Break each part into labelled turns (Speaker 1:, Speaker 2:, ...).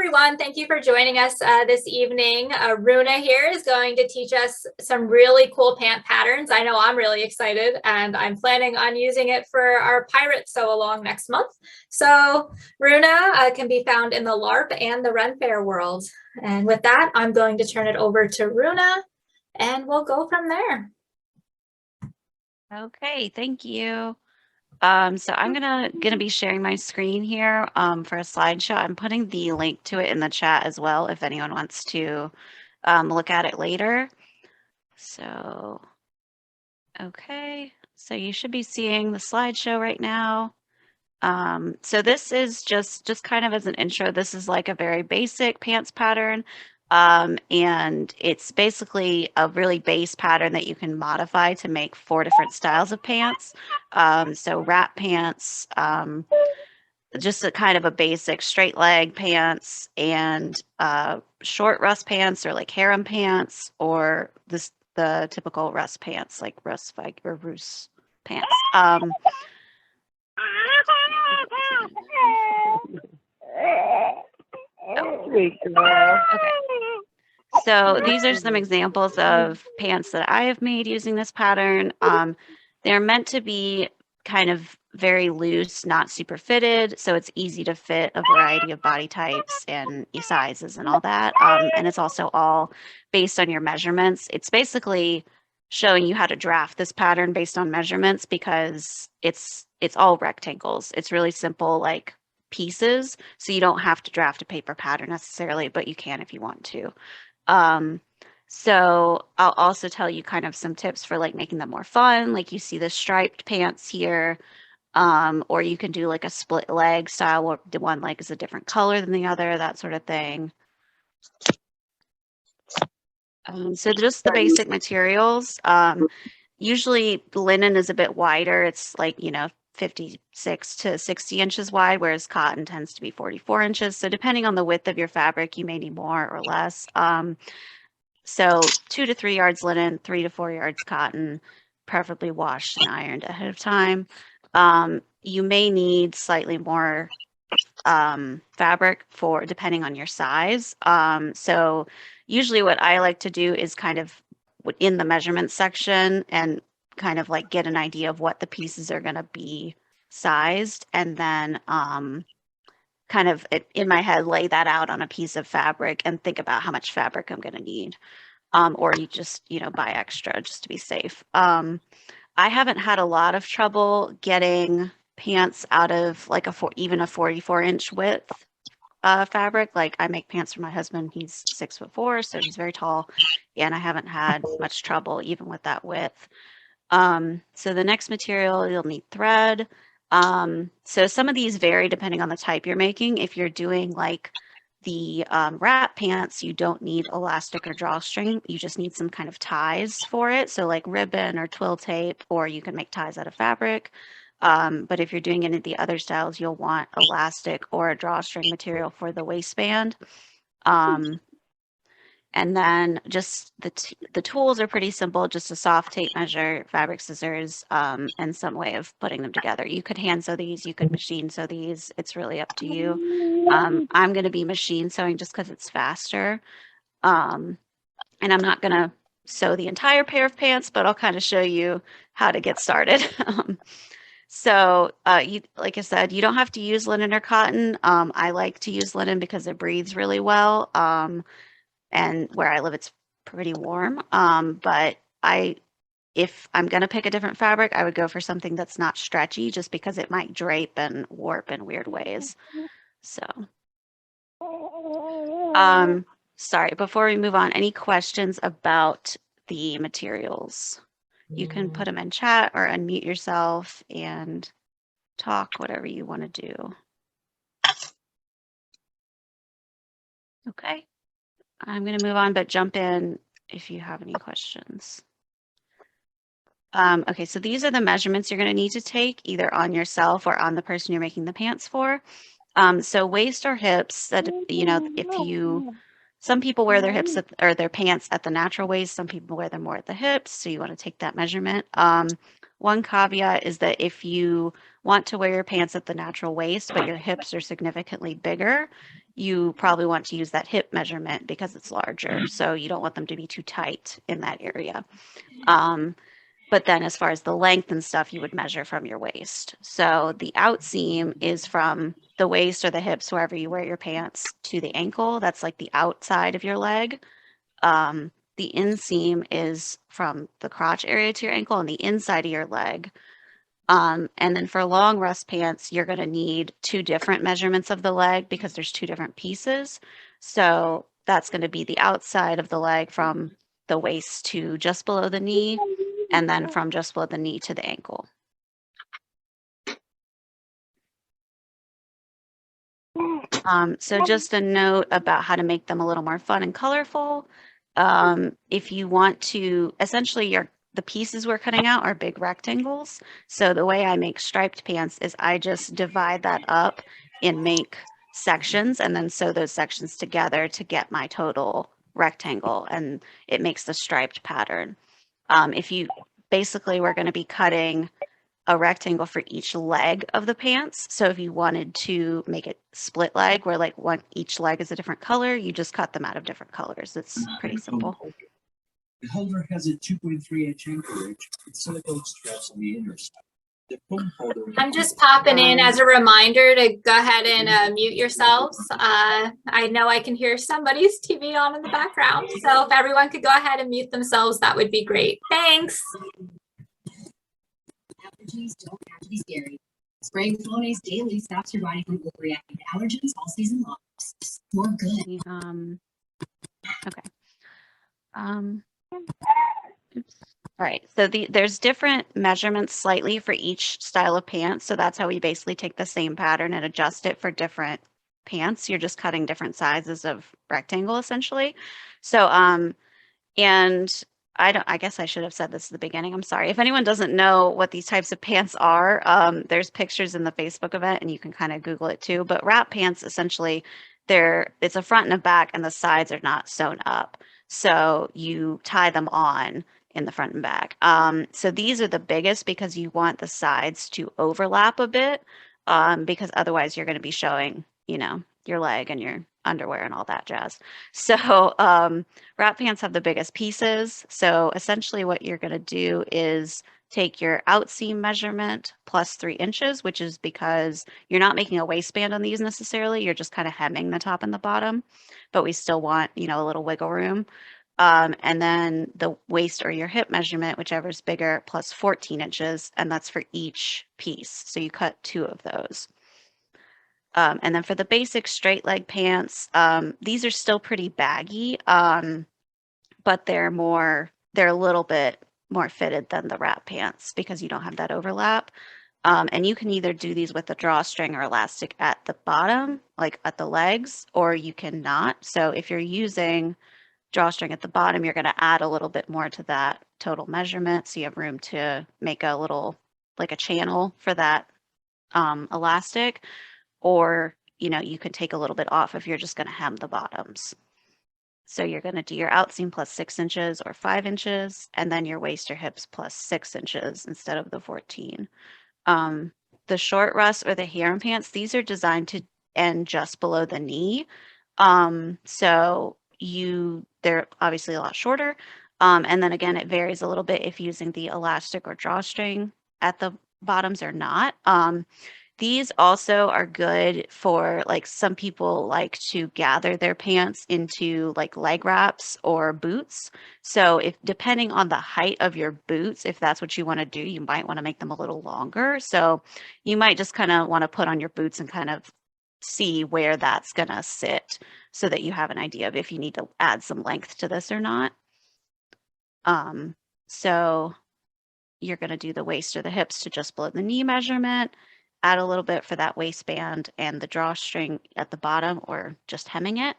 Speaker 1: everyone. Thank you for joining us this evening. Runa here is going to teach us some really cool pant patterns. I know I'm really excited, and I'm planning on using it for our pirate sew along next month. So Runa can be found in the LARP and the Ren Fair world. And with that, I'm going to turn it over to Runa, and we'll go from there.
Speaker 2: Okay, thank you. So I'm gonna be sharing my screen here for a slideshow. I'm putting the link to it in the chat as well if anyone wants to look at it later. So, okay, so you should be seeing the slideshow right now. So this is just kind of as an intro, this is like a very basic pants pattern. And it's basically a really base pattern that you can modify to make 4 different styles of pants. So wrap pants, just a kind of a basic straight leg pants, and short Russ pants, or like harem pants, or the typical Russ pants, like Russ or Roos pants. Okay. So these are some examples of pants that I have made using this pattern. They're meant to be kind of very loose, not super fitted, so it's easy to fit a variety of body types and sizes and all that. And it's also all based on your measurements. It's basically showing you how to draft this pattern based on measurements, because it's all rectangles. It's really simple, like pieces, so you don't have to draft a paper pattern necessarily, but you can if you want to. So I'll also tell you kind of some tips for like making them more fun. Like you see the striped pants here, or you can do like a split leg style where the one leg is a different color than the other, that sort of thing. So just the basic materials. Usually linen is a bit wider. It's like, 56 to 60 inches wide, whereas cotton tends to be 44 inches. So depending on the width of your fabric, you may need more or less. So 2 to 3 yards linen, 3 to 4 yards cotton, preferably washed and ironed ahead of time. You may need slightly more fabric depending on your size. So usually what I like to do is kind of in the measurement section and kind of like get an idea of what the pieces are going to be sized, and then kind of in my head lay that out on a piece of fabric and think about how much fabric I'm going to need. Or you just, buy extra just to be safe. I haven't had a lot of trouble getting pants out of like even a 44-inch width fabric. Like I make pants for my husband. He's 6'4", so he's very tall, and I haven't had much trouble even with that width. So the next material, you'll need thread. So some of these vary depending on the type you're making. If you're doing like the wrap pants, you don't need elastic or drawstring. You just need some kind of ties for it. So like ribbon or twill tape, or you can make ties out of fabric. But if you're doing any of the other styles, you'll want elastic or a drawstring material for the waistband. And then just the tools are pretty simple, just a soft tape measure, fabric scissors, and some way of putting them together. You could hand sew these, you could machine sew these. It's really up to you. I'm going to be machine sewing just because it's faster. And I'm not going to sew the entire pair of pants, but I'll kind of show you how to get started. So like I said, you don't have to use linen or cotton. I like to use linen because it breathes really well. And where I live, it's pretty warm. But if I'm going to pick a different fabric, I would go for something that's not stretchy, just because it might drape and warp in weird ways. So, sorry, before we move on, any questions about the materials? You can put them in chat or unmute yourself and talk, whatever you want to do. Okay. I'm going to move on, but jump in if you have any questions. Okay, so these are the measurements you're going to need to take either on yourself or on the person you're making the pants for. So waist or hips, that, some people wear their hips or their pants at the natural waist, some people wear them more at the hips, so you want to take that measurement. One caveat is that if you want to wear your pants at the natural waist, but your hips are significantly bigger, you probably want to use that hip measurement because it's larger. So you don't want them to be too tight in that area. But then as far as the length and stuff, you would measure from your waist. So the outseam is from the waist or the hips, wherever you wear your pants, to the ankle. That's like the outside of your leg. The inseam is from the crotch area to your ankle on the inside of your leg. And then for long rust pants, you're going to need two different measurements of the leg because there's two different pieces. So that's going to be the outside of the leg from the waist to just below the knee, and then from just below the knee to the ankle. So just a note about how to make them a little more fun and colorful. If you want to, essentially the pieces we're cutting out are big rectangles. So the way I make striped pants is I just divide that up and make sections and then sew those sections together to get my total rectangle, and it makes the striped pattern. Basically, we're going to be cutting a rectangle for each leg of the pants. So if you wanted to make it split leg, where like each leg is a different color, you just cut them out of different colors. It's pretty simple.
Speaker 3: The holder has a 2.3-inch anchorage with silicone straps on the inner side.
Speaker 1: I'm just popping in as a reminder to go ahead and mute yourselves. I know I can hear somebody's TV on in the background. So if everyone could go ahead and mute themselves, that would be great. Thanks.
Speaker 4: Allergies don't have to be scary. Spraying Flonase daily stops your body from overreacting to allergens all season long. More good.
Speaker 2: Okay. Oops. All right, so there's different measurements slightly for each style of pants. So that's how we basically take the same pattern and adjust it for different pants. You're just cutting different sizes of rectangle essentially. So, and I guess I should have said this at the beginning. I'm sorry. If anyone doesn't know what these types of pants are, there's pictures in the Facebook event and you can kind of Google it too. But wrap pants, essentially, it's a front and a back and the sides are not sewn up. So you tie them on in the front and back. So these are the biggest because you want the sides to overlap a bit, because otherwise you're going to be showing, your leg and your underwear and all that jazz. So wrap pants have the biggest pieces. So essentially what you're going to do is take your outseam measurement plus 3 inches, which is because you're not making a waistband on these necessarily. You're just kind of hemming the top and the bottom, but we still want, a little wiggle room. And then the waist or your hip measurement, whichever is bigger, plus 14 inches, and that's for each piece. So you cut 2 of those. And then for the basic straight leg pants, these are still pretty baggy, but they're a little bit more fitted than the wrap pants because you don't have that overlap. And you can either do these with the drawstring or elastic at the bottom, like at the legs, or you cannot. So if you're using drawstring at the bottom, you're going to add a little bit more to that total measurement. So you have room to make a little, like a channel for that elastic, or, you can take a little bit off if you're just going to hem the bottoms. So you're going to do your outseam plus 6 inches or 5 inches, and then your waist or hips plus 6 inches instead of the 14. The short rust or the harem pants, these are designed to end just below the knee. So they're obviously a lot shorter. And then again, it varies a little bit if using the elastic or drawstring at the bottoms or not. These also are good for, like, some people like to gather their pants into like leg wraps or boots. So depending on the height of your boots, if that's what you want to do, you might want to make them a little longer. So you might just kind of want to put on your boots and kind of see where that's going to sit so that you have an idea of if you need to add some length to this or not. So you're going to do the waist or the hips to just below the knee measurement, add a little bit for that waistband and the drawstring at the bottom, or just hemming it.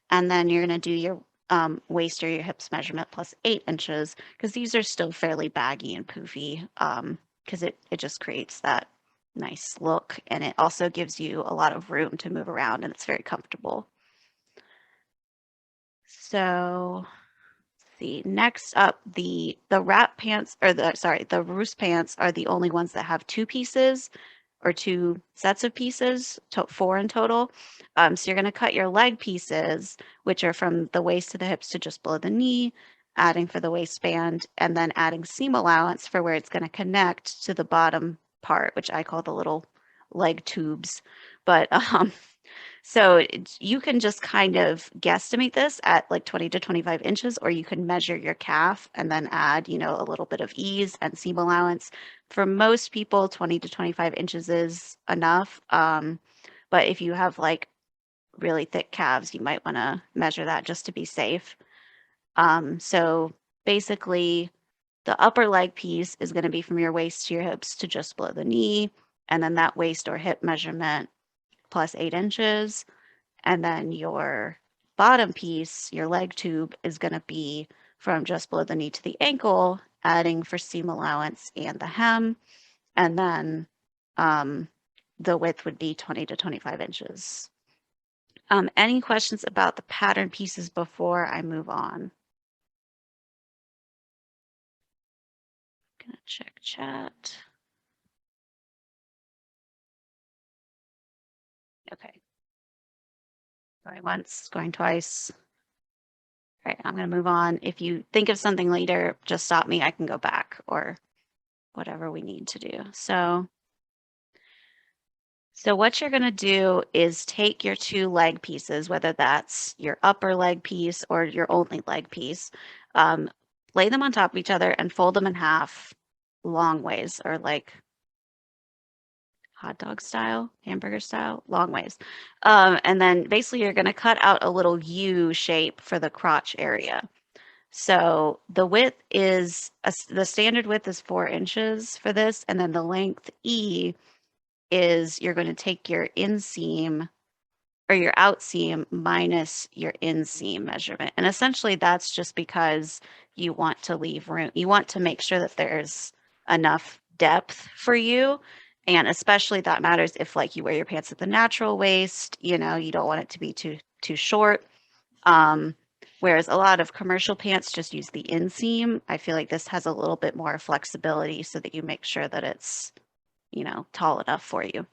Speaker 2: And then you're going to do your waist or your hips measurement plus 8 inches, because these are still fairly baggy and poofy, because it just creates that nice look, and it also gives you a lot of room to move around, and it's very comfortable. So see. Next up, the wrap pants, or the roost pants are the only ones that have two pieces or two sets of pieces, four in total. So you're going to cut your leg pieces, which are from the waist to the hips to just below the knee, adding for the waistband, and then adding seam allowance for where it's going to connect to the bottom part, which I call the little leg tubes. But so you can just kind of guesstimate this at like 20 to 25 inches, or you can measure your calf and then add, you know, a little bit of ease and seam allowance. For most people, 20 to 25 inches is enough. But if you have like really thick calves, you might want to measure that just to be safe. So basically, the upper leg piece is going to be from your waist to your hips to just below the knee, and then that waist or hip measurement plus 8 inches. And then your bottom piece, your leg tube, is going to be from just below the knee to the ankle, adding for seam allowance and the hem. And then the width would be 20 to 25 inches. Any questions about the pattern pieces before I move on? Gonna check chat. Okay. Going once, going twice. All right, I'm going to move on. If you think of something later, just stop me. I can go back or whatever we need to do. So what you're going to do is take your two leg pieces, whether that's your upper leg piece or your only leg piece, lay them on top of each other and fold them in half long ways, or like hot dog style, hamburger style, long ways. And then basically you're going to cut out a little U shape for the crotch area. So the width is, the standard width is 4 inches for this. And then the length E is, you're going to take your inseam or your outseam minus your inseam measurement. And essentially that's just because you want to leave room. You want to make sure that there's enough depth for you. And especially that matters if like you wear your pants at the natural waist, you know, you don't want it to be too short. Whereas a lot of commercial pants just use the inseam. I feel like this has a little bit more flexibility so that you make sure that it's, you know, tall enough for you.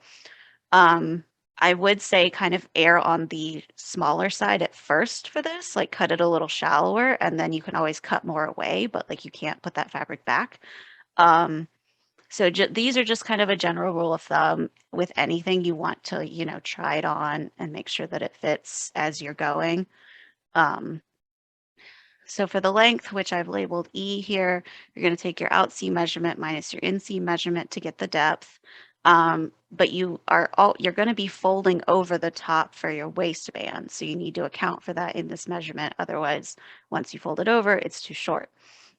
Speaker 2: I would say kind of err on the smaller side at first for this, like cut it a little shallower, and then you can always cut more away, but like you can't put that fabric back. So these are just kind of a general rule of thumb with anything you want to, you know, try it on and make sure that it fits as you're going. So for the length, which I've labeled E here, you're going to take your outseam measurement minus your inseam measurement to get the depth. But you're going to be folding over the top for your waistband. So you need to account for that in this measurement. Otherwise, once you fold it over, it's too short.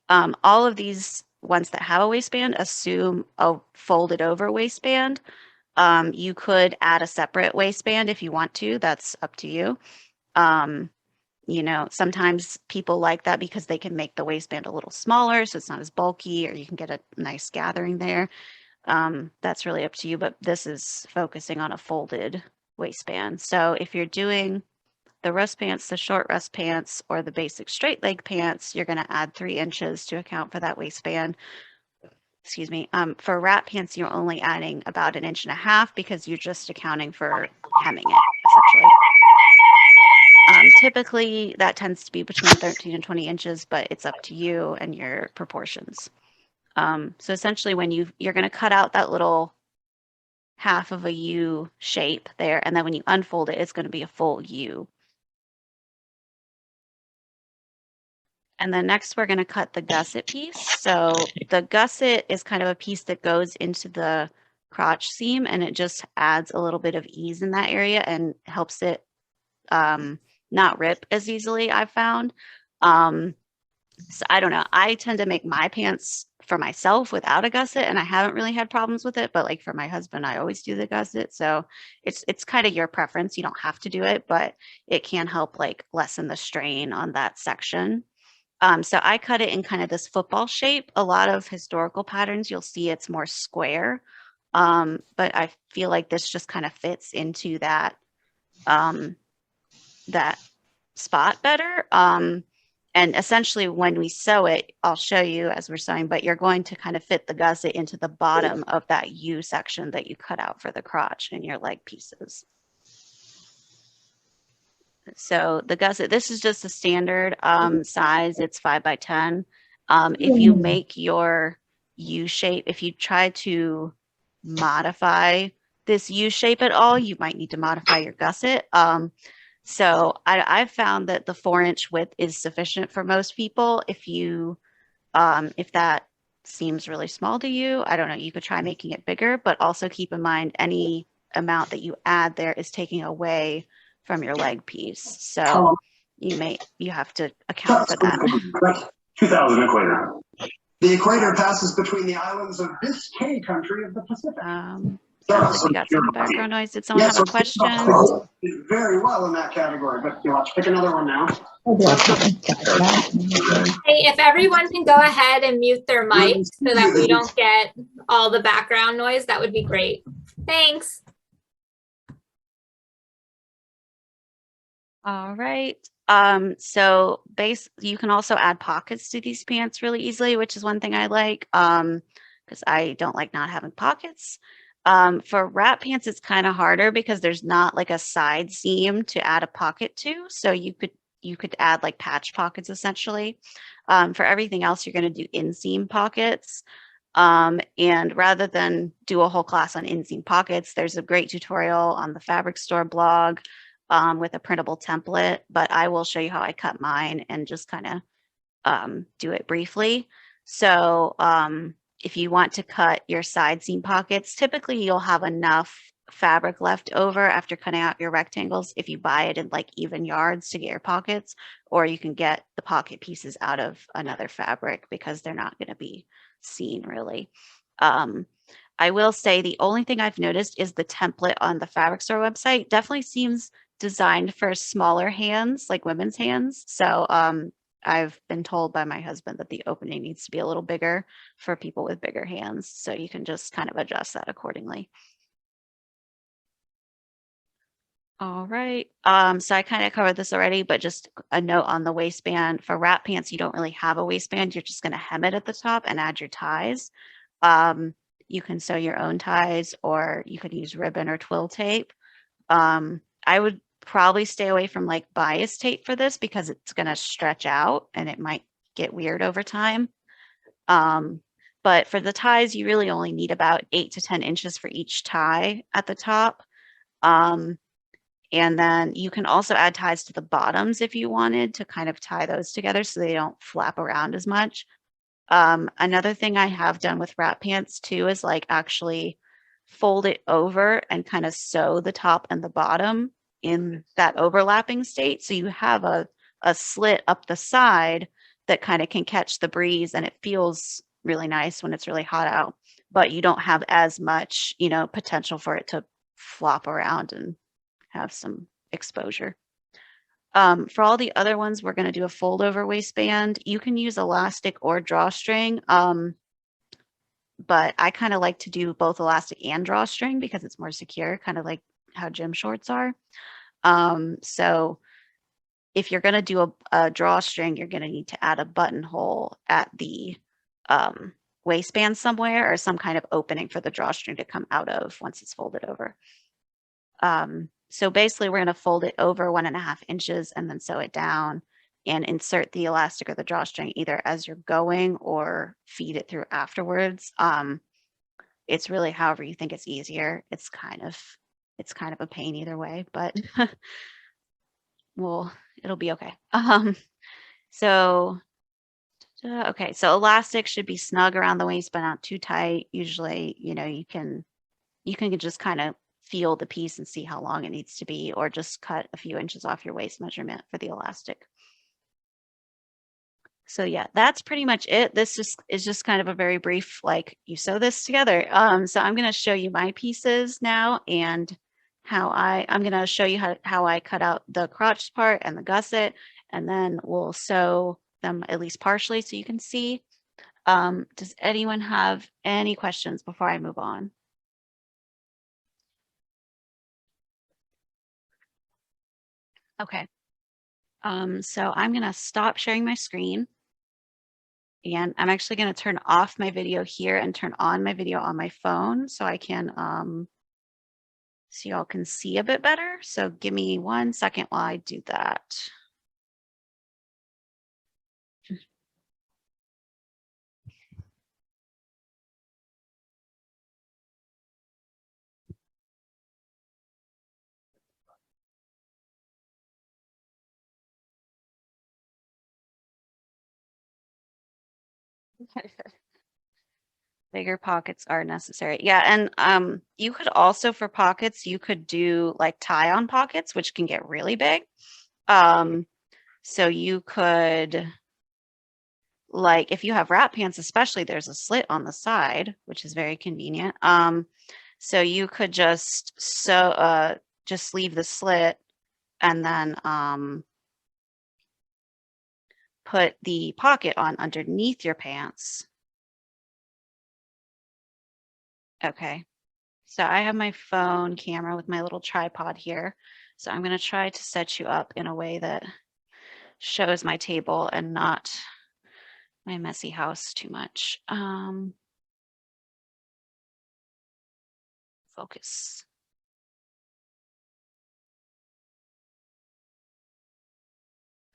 Speaker 2: All of these ones that have a waistband assume a folded over waistband. You could add a separate waistband if you want to. That's up to you. You know, sometimes people like that because they can make the waistband a little smaller so it's not as bulky, or you can get a nice gathering there. That's really up to you, but this is focusing on a folded waistband. So if you're doing the rest pants, the short rest pants, or the basic straight leg pants, you're going to add 3 inches to account for that waistband. Excuse me. For wrap pants, you're only adding about 1.5 inches because you're just accounting for hemming it, essentially. Typically, that tends to be between 13 and 20 inches, but it's up to you and your proportions. So essentially, when you're going to cut out that little half of a U shape there, and then when you unfold it, it's going to be a full U. And then next, we're going to cut the gusset piece. So the gusset is kind of a piece that goes into the crotch seam, and it just adds a little bit of ease in that area and helps it not rip as easily, I've found. So I don't know. I tend to make my pants for myself without a gusset, and I haven't really had problems with it. But like for my husband, I always do the gusset. So it's kind of your preference. You don't have to do it, but it can help like lessen the strain on that section. So I cut it in kind of this football shape. A lot of historical patterns, you'll see it's more square. But I feel like this just kind of fits into that that spot better. And essentially when we sew it, I'll show you as we're sewing, but you're going to kind of fit the gusset into the bottom of that U section that you cut out for the crotch in your leg pieces. So the gusset, this is just a standard size. It's 5 by 10. If you make your U shape, if you try to modify this U shape at all, you might need to modify your gusset. So I've found that the 4-inch width is sufficient for most people. If that seems really small to you, I don't know, you could try making it bigger, but also keep in mind any amount that you add there is taking away from your leg piece. So you have to account for that.
Speaker 5: 2000 equator. The equator passes between the islands of Biscay country of the Pacific.
Speaker 2: Sounds like we got some background noise. Did someone have a question?
Speaker 5: Did very well in that category, but you'll have to pick another one now.
Speaker 1: Hey, if everyone can go ahead and mute their mic so that we don't get all the background noise, that would be great. Thanks.
Speaker 2: All right. So you can also add pockets to these pants really easily, which is one thing I like, because I don't like not having pockets. For wrap pants, it's kind of harder because there's not like a side seam to add a pocket to. So you could add like patch pockets essentially. For everything else, you're going to do inseam pockets. And rather than do a whole class on inseam pockets, there's a great tutorial on the Fabric Store blog with a printable template, but I will show you how I cut mine and just kind of do it briefly. So if you want to cut your side seam pockets, typically you'll have enough fabric left over after cutting out your rectangles if you buy it in like even yards to get your pockets, or you can get the pocket pieces out of another fabric because they're not going to be seen really. I will say the only thing I've noticed is the template on the Fabric Store website definitely seems designed for smaller hands, like women's hands. So I've been told by my husband that the opening needs to be a little bigger for people with bigger hands. So you can just kind of adjust that accordingly. All right. So I kind of covered this already, but just a note on the waistband. For wrap pants, you don't really have a waistband. You're just going to hem it at the top and add your ties. You can sew your own ties, or you could use ribbon or twill tape. I would probably stay away from like bias tape for this because it's going to stretch out and it might get weird over time. But for the ties, you really only need about 8 to 10 inches for each tie at the top. And then you can also add ties to the bottoms if you wanted to kind of tie those together so they don't flap around as much. Another thing I have done with wrap pants too is like actually fold it over and kind of sew the top and the bottom in that overlapping state. So you have a slit up the side that kind of can catch the breeze, and it feels really nice when it's really hot out, but you don't have as much, potential for it to flop around and have some exposure. For all the other ones, we're going to do a fold over waistband. You can use elastic or drawstring, but I kind of like to do both elastic and drawstring because it's more secure, kind of like how gym shorts are. So if you're going to do a drawstring, you're going to need to add a buttonhole at the waistband somewhere, or some kind of opening for the drawstring to come out of once it's folded over. So basically we're going to fold it over 1.5 inches and then sew it down and insert the elastic or the drawstring either as you're going or feed it through afterwards. It's really however you think it's easier. It's kind of a pain either way, but it'll be okay. Okay, so elastic should be snug around the waist, but not too tight. Usually, you can just kind of feel the piece and see how long it needs to be, or just cut a few inches off your waist measurement for the elastic. So yeah, that's pretty much it. This is just kind of a very brief, like, you sew this together. So I'm going to show you my pieces now and how I'm going to show you how I cut out the crotch part and the gusset, and then we'll sew them at least partially so you can see. Does anyone have any questions before I move on? Okay. So I'm going to stop sharing my screen. And I'm actually going to turn off my video here and turn on my video on my phone so I can, so y'all can see a bit better. So give me 1 second while I do that. Bigger pockets are necessary. Yeah, and you could also for pockets, you could do like tie-on pockets, which can get really big. So you could, like if you have wrap pants, especially, there's a slit on the side, which is very convenient. So you could just just leave the slit and then put the pocket on underneath your pants. Okay. So I have my phone camera with my little tripod here. So I'm going to try to set you up in a way that shows my table and not my messy house too much. Focus.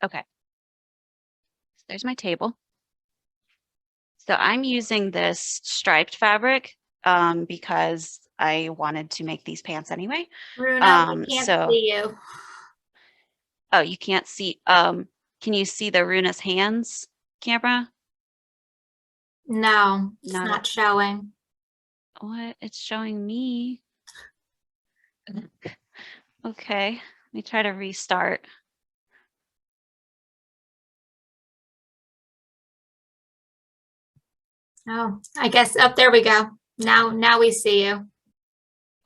Speaker 2: Okay. So there's my table. So I'm using this striped fabric because I wanted to make these pants anyway.
Speaker 1: Runa, we can't see you.
Speaker 2: Oh, you can't see. Can you see the Runa's hands camera?
Speaker 1: No, it's
Speaker 2: Not
Speaker 1: not showing.
Speaker 2: What? It's showing me. Okay, let me try to restart.
Speaker 1: Oh, I guess, oh, there we go. Now we see you.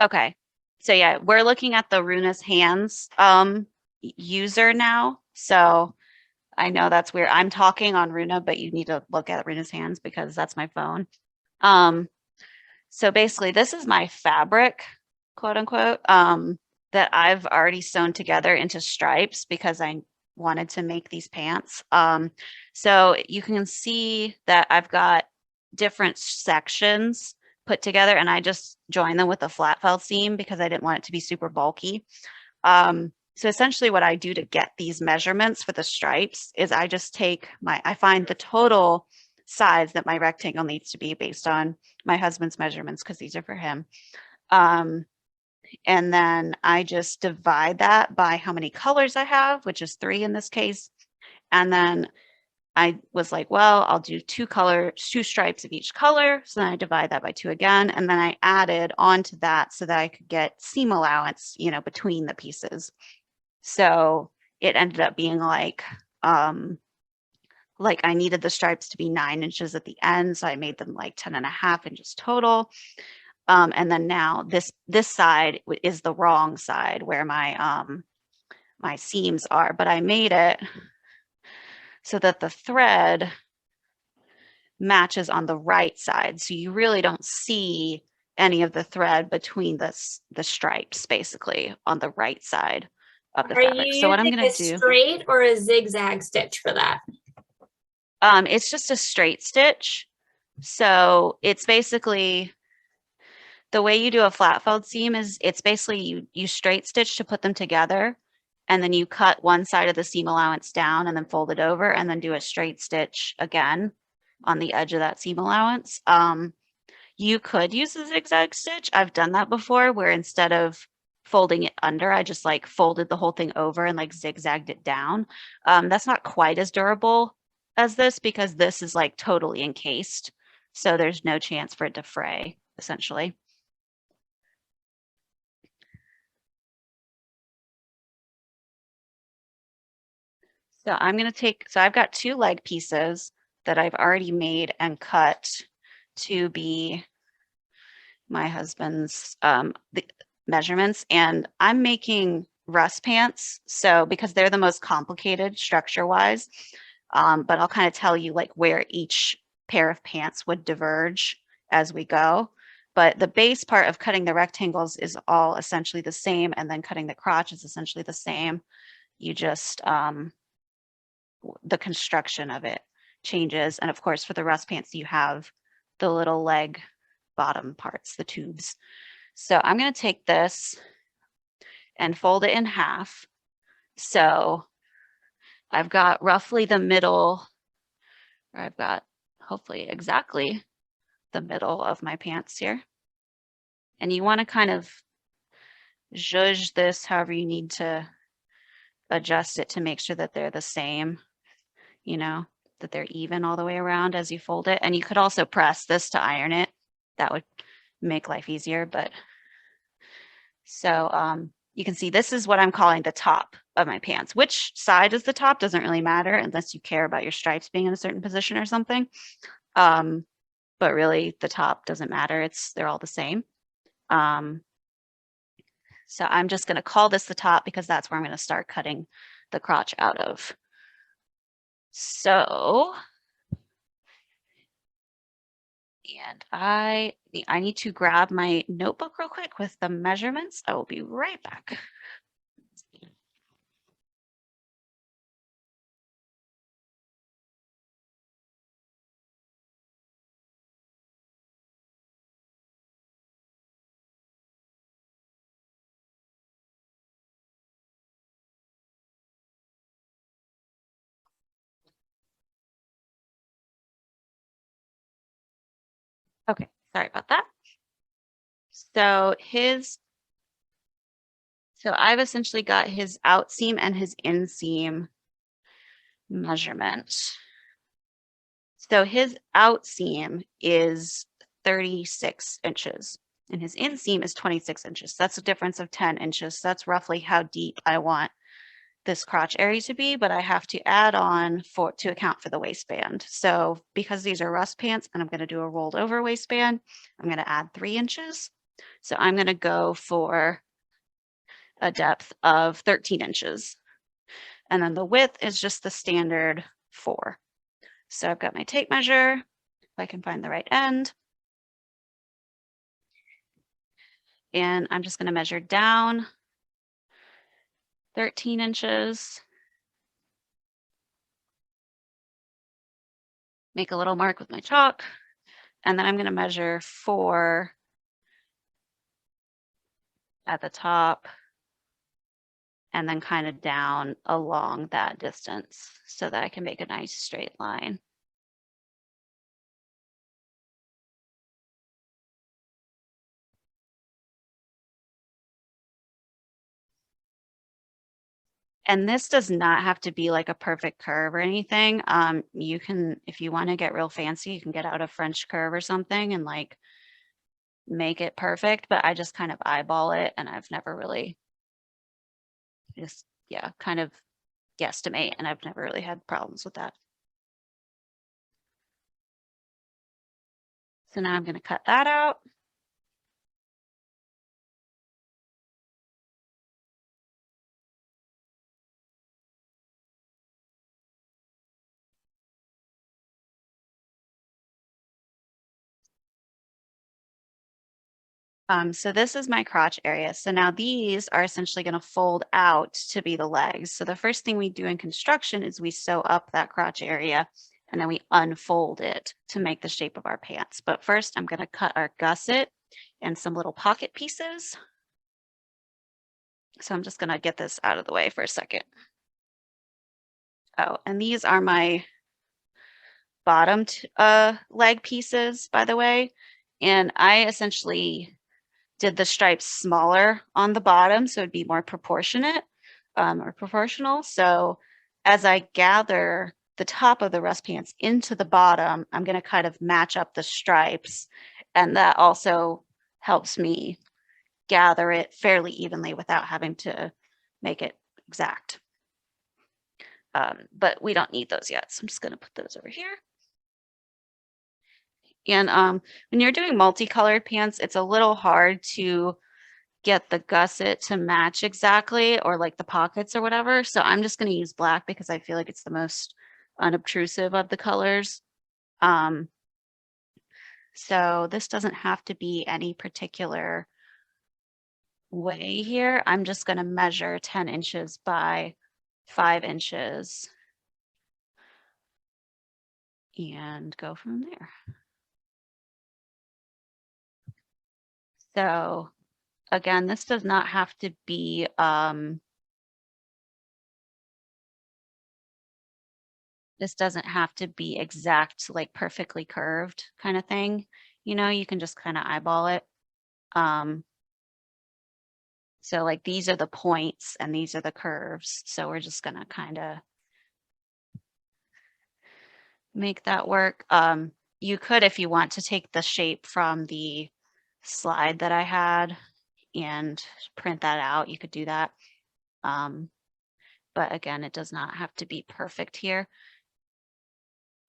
Speaker 2: Okay, so yeah, we're looking at the Runa's hands user now. So I know that's weird. I'm talking on Runa, but you need to look at Runa's hands because that's my phone. So basically this is my fabric, quote unquote, that I've already sewn together into stripes because I wanted to make these pants. So you can see that I've got different sections put together and I just joined them with a flat felt seam because I didn't want it to be super bulky. So essentially what I do to get these measurements for the stripes is I just take I find the total size that my rectangle needs to be based on my husband's measurements because these are for him. And then I just divide that by how many colors I have, which is 3 in this case. And then I was like, well, I'll do 2 stripes of each color. So then I divide that by 2 again. And then I added onto that so that I could get seam allowance, between the pieces. So it ended up being like I needed the stripes to be 9 inches at the end. So I made them like 10.5 inches total. And then now this side is the wrong side where my my seams are, but I made it so that the thread matches on the right side. So you really don't see any of the thread between the stripes basically on the right side of the
Speaker 1: Are
Speaker 2: fabric.
Speaker 1: you
Speaker 2: So what I'm
Speaker 1: using
Speaker 2: going
Speaker 1: a
Speaker 2: to do,
Speaker 1: straight or a zigzag stitch for that?
Speaker 2: it's just a straight stitch. So it's basically the way you do a flat felled seam is it's basically you straight stitch to put them together and then you cut one side of the seam allowance down and then fold it over and then do a straight stitch again on the edge of that seam allowance. You could use a zigzag stitch. I've done that before where instead of folding it under, I just like folded the whole thing over and like zigzagged it down. That's not quite as durable as this because this is like totally encased. So there's no chance for it to fray essentially. So I'm going to so I've got 2 leg pieces that I've already made and cut to be my husband's the measurements. And I'm making Russ pants. So because they're the most complicated structure wise, but I'll kind of tell you like where each pair of pants would diverge as we go. But the base part of cutting the rectangles is all essentially the same. And then cutting the crotch is essentially the same. You just the construction of it changes. And of course, for the rust pants, you have the little leg bottom parts, the tubes. So I'm going to take this and fold it in half. So I've got roughly the middle, or I've got hopefully exactly the middle of my pants here. And you want to kind of zhuzh this however you need to adjust it to make sure that they're the same, you know, that they're even all the way around as you fold it. And you could also press this to iron it. That would make life easier. But so you can see this is what I'm calling the top of my pants. Which side is the top doesn't really matter unless you care about your stripes being in a certain position or something. But really the top doesn't matter. They're all the same. So I'm just going to call this the top because that's where I'm going to start cutting the crotch out of. So, and I need to grab my notebook real quick with the measurements. I will be right back. Okay, sorry about that. So I've essentially got his out seam and his inseam measurement. So his out seam is 36 inches and his inseam is 26 inches. That's a difference of 10 inches. That's roughly how deep I want this crotch area to be, but I have to add on to account for the waistband. So because these are rust pants and I'm going to do a rolled over waistband, I'm going to add 3 inches. So I'm going to go for a depth of 13 inches. And then the width is just the standard 4. So I've got my tape measure, if I can find the right end. And I'm just going to measure down 13 inches. Make a little mark with my chalk. And then I'm going to measure 4 at the top and then kind of down along that distance so that I can make a nice straight line. And this does not have to be like a perfect curve or anything. You can, if you want to get real fancy, you can get out a French curve or something and like make it perfect, but I just kind of eyeball it and I've never really just, yeah, kind of guesstimate and I've never really had problems with that. So now I'm going to cut that out. So this is my crotch area. So now these are essentially going to fold out to be the legs. So the first thing we do in construction is we sew up that crotch area and then we unfold it to make the shape of our pants. But first I'm going to cut our gusset and some little pocket pieces. So I'm just going to get this out of the way for a second. Oh, and these are my bottom leg pieces, by the way. And I essentially did the stripes smaller on the bottom so it'd be more proportionate or proportional. So as I gather the top of the rust pants into the bottom, I'm going to kind of match up the stripes, and that also helps me gather it fairly evenly without having to make it exact. But we don't need those yet, so I'm just going to put those over here. And when you're doing multicolored pants, it's a little hard to get the gusset to match exactly, or like the pockets or whatever. So I'm just going to use black because I feel like it's the most unobtrusive of the colors. So this doesn't have to be any particular way here. I'm just going to measure 10 inches by 5 inches and go from there. So again, this does not have to be this doesn't have to be exact, like perfectly curved kind of thing. You know, you can just kind of eyeball it. So like these are the points and these are the curves. So we're just gonna kind of make that work. You could, if you want to take the shape from the slide that I had and print that out, you could do that. But again, it does not have to be perfect here.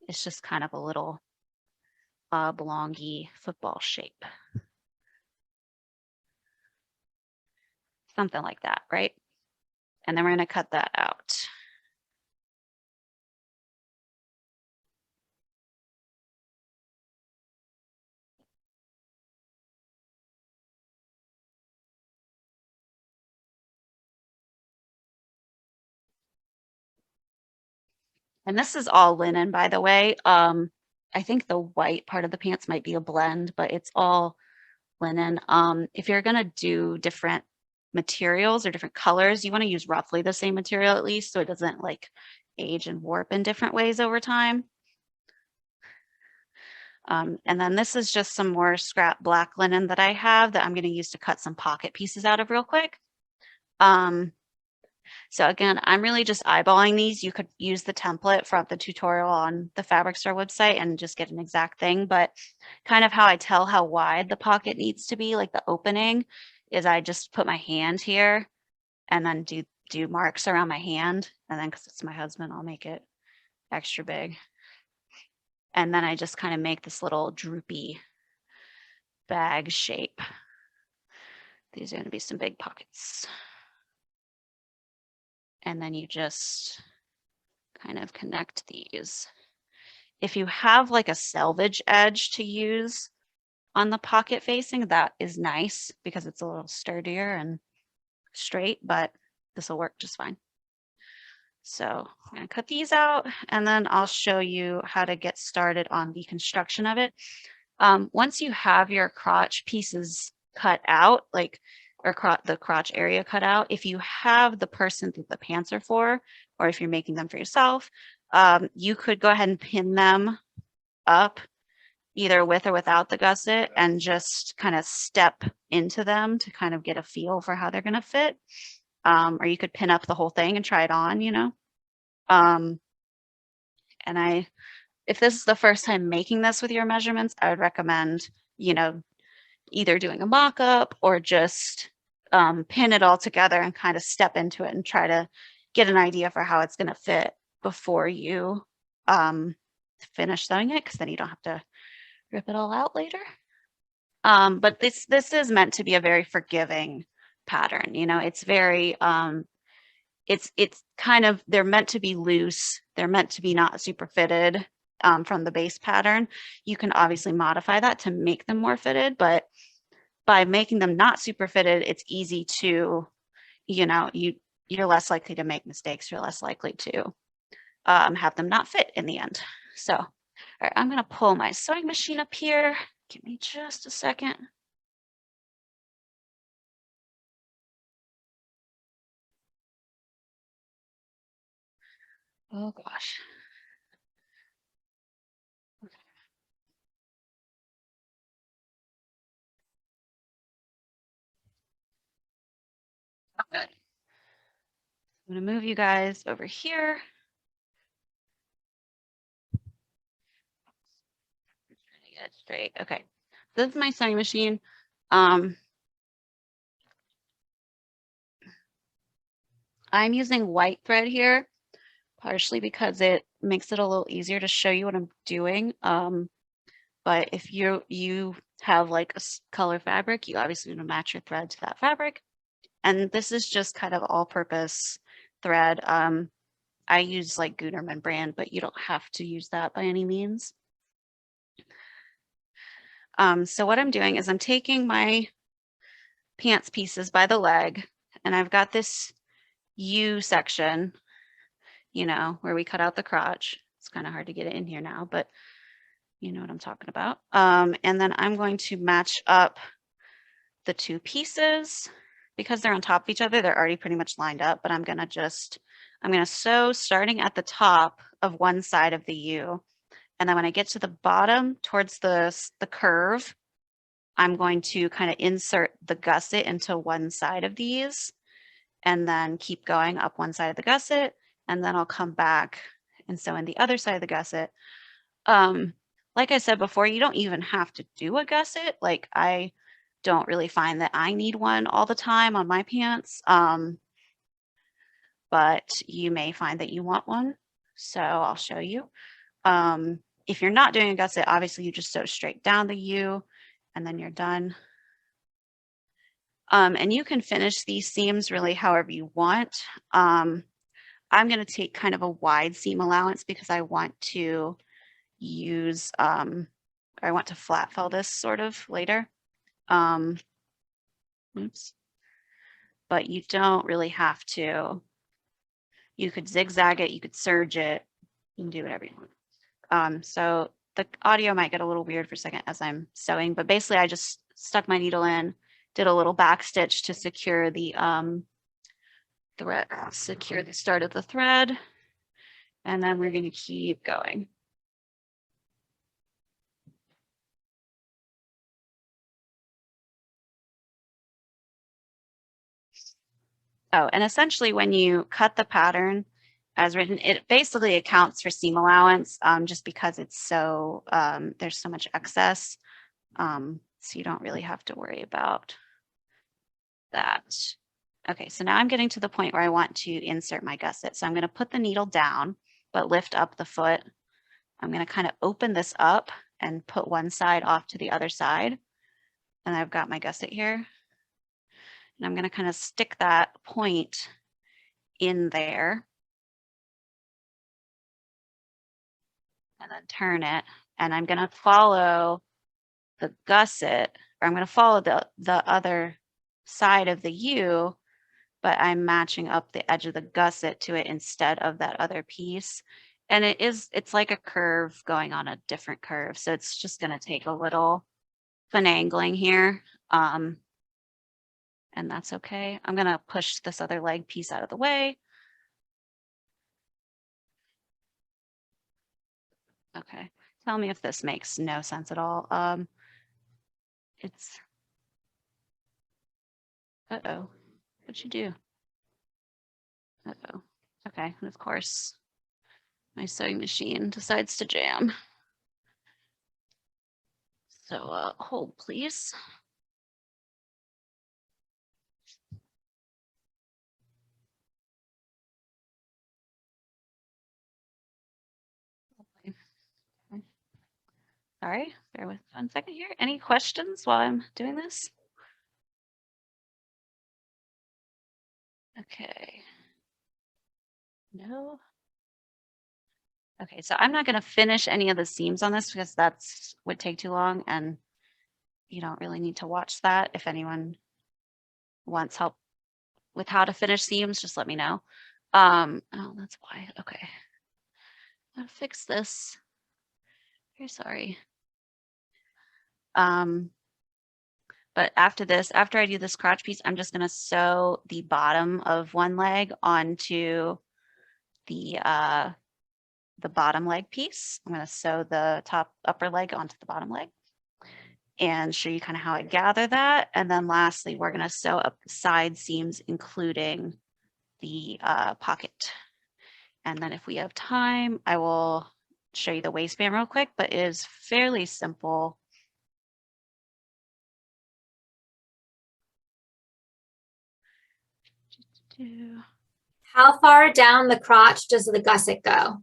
Speaker 2: It's just kind of a little oblongy football shape. Something like that, right? And then we're going to cut that out. And this is all linen, by the way. I think the white part of the pants might be a blend, but it's all linen. If you're going to do different materials or different colors, you want to use roughly the same material at least, so it doesn't like age and warp in different ways over time. And then this is just some more scrap black linen that I have that I'm going to use to cut some pocket pieces out of real quick. So again, I'm really just eyeballing these. You could use the template from the tutorial on the Fabric Store website and just get an exact thing, but kind of how I tell how wide the pocket needs to be, like the opening, is I just put my hand here and then do marks around my hand. And then because it's my husband, I'll make it extra big. And then I just kind of make this little droopy bag shape. These are going to be some big pockets. And then you just kind of connect these. If you have like a selvage edge to use on the pocket facing, that is nice because it's a little sturdier and straight, but this will work just fine. So I'm going to cut these out and then I'll show you how to get started on the construction of it. Once you have your crotch pieces cut out, like or the crotch area cut out, if you have the person that the pants are for, or if you're making them for yourself, you could go ahead and pin them up either with or without the gusset and just kind of step into them to kind of get a feel for how they're going to fit. Or you could pin up the whole thing and try it on, you know. And if this is the first time making this with your measurements, I would recommend, you know, either doing a mock-up or just pin it all together and kind of step into it and try to get an idea for how it's going to fit before you finish sewing it, because then you don't have to rip it all out later. But this is meant to be a very forgiving pattern. You know, it's very it's kind of, they're meant to be loose. They're meant to be not super fitted from the base pattern. You can obviously modify that to make them more fitted, but by making them not super fitted, it's easy to, you know, you're less likely to make mistakes. You're less likely to have them not fit in the end. So, all right, I'm going to pull my sewing machine up here. Give me just a second. Oh gosh. Okay. I'm going to move you guys over here. Trying to get it straight. Okay. This is my sewing machine. I'm using white thread here, partially because it makes it a little easier to show you what I'm doing. But if you have like a color fabric, you obviously want to match your thread to that fabric. And this is just kind of all-purpose thread. I use like Gutermann brand, but you don't have to use that by any means. So what I'm doing is I'm taking my pants pieces by the leg, and I've got this U section, you know, where we cut out the crotch. It's kind of hard to get it in here now, but you know what I'm talking about. And then I'm going to match up the two pieces because they're on top of each other. They're already pretty much lined up, but I'm going to sew starting at the top of one side of the U. And then when I get to the bottom towards the curve, I'm going to kind of insert the gusset into one side of these and then keep going up one side of the gusset. And then I'll come back and sew in the other side of the gusset. Like I said before, you don't even have to do a gusset. Like I don't really find that I need one all the time on my pants. But you may find that you want one. So I'll show you. If you're not doing a gusset, obviously you just sew straight down the U and then you're done. And you can finish these seams really however you want. I'm going to take kind of a wide seam allowance because I want to use, I want to flat fell this sort of later. Oops. But you don't really have to. You could zigzag it, you could serge it, you can do whatever you want. So the audio might get a little weird for a second as I'm sewing, but basically I just stuck my needle in, did a little back stitch to secure the thread, secure the start of the thread, and then we're going to keep going. Oh, and essentially when you cut the pattern as written, it basically accounts for seam allowance just because it's so, there's so much excess. So you don't really have to worry about that. Okay, so now I'm getting to the point where I want to insert my gusset. So I'm going to put the needle down, but lift up the foot. I'm going to kind of open this up and put one side off to the other side. And I've got my gusset here. And I'm going to kind of stick that point in there. And then turn it. And I'm going to follow the gusset, or I'm going to follow the other side of the U, but I'm matching up the edge of the gusset to it instead of that other piece. And it's like a curve going on a different curve. So it's just going to take a little finagling here. And that's okay. I'm going to push this other leg piece out of the way. Okay. Tell me if this makes no sense at all. It's, uh-oh, what'd you do? Uh-oh. Okay, and of course, my sewing machine decides to jam. So hold, please. Sorry, bear with 1 second here. Any questions while I'm doing this? Okay. No. Okay, so I'm not going to finish any of the seams on this because that's would take too long and you don't really need to watch that. If anyone wants help with how to finish seams, just let me know. Oh, that's why. Okay. I'll fix this. Very sorry. But after this, after I do this crotch piece, I'm just going to sew the bottom of one leg onto the bottom leg piece. I'm going to sew the top upper leg onto the bottom leg and show you kind of how I gather that. And then lastly, we're going to sew up the side seams, including the pocket. And then if we have time, I will show you the waistband real quick, but it is fairly simple.
Speaker 1: How far down the crotch does the gusset go?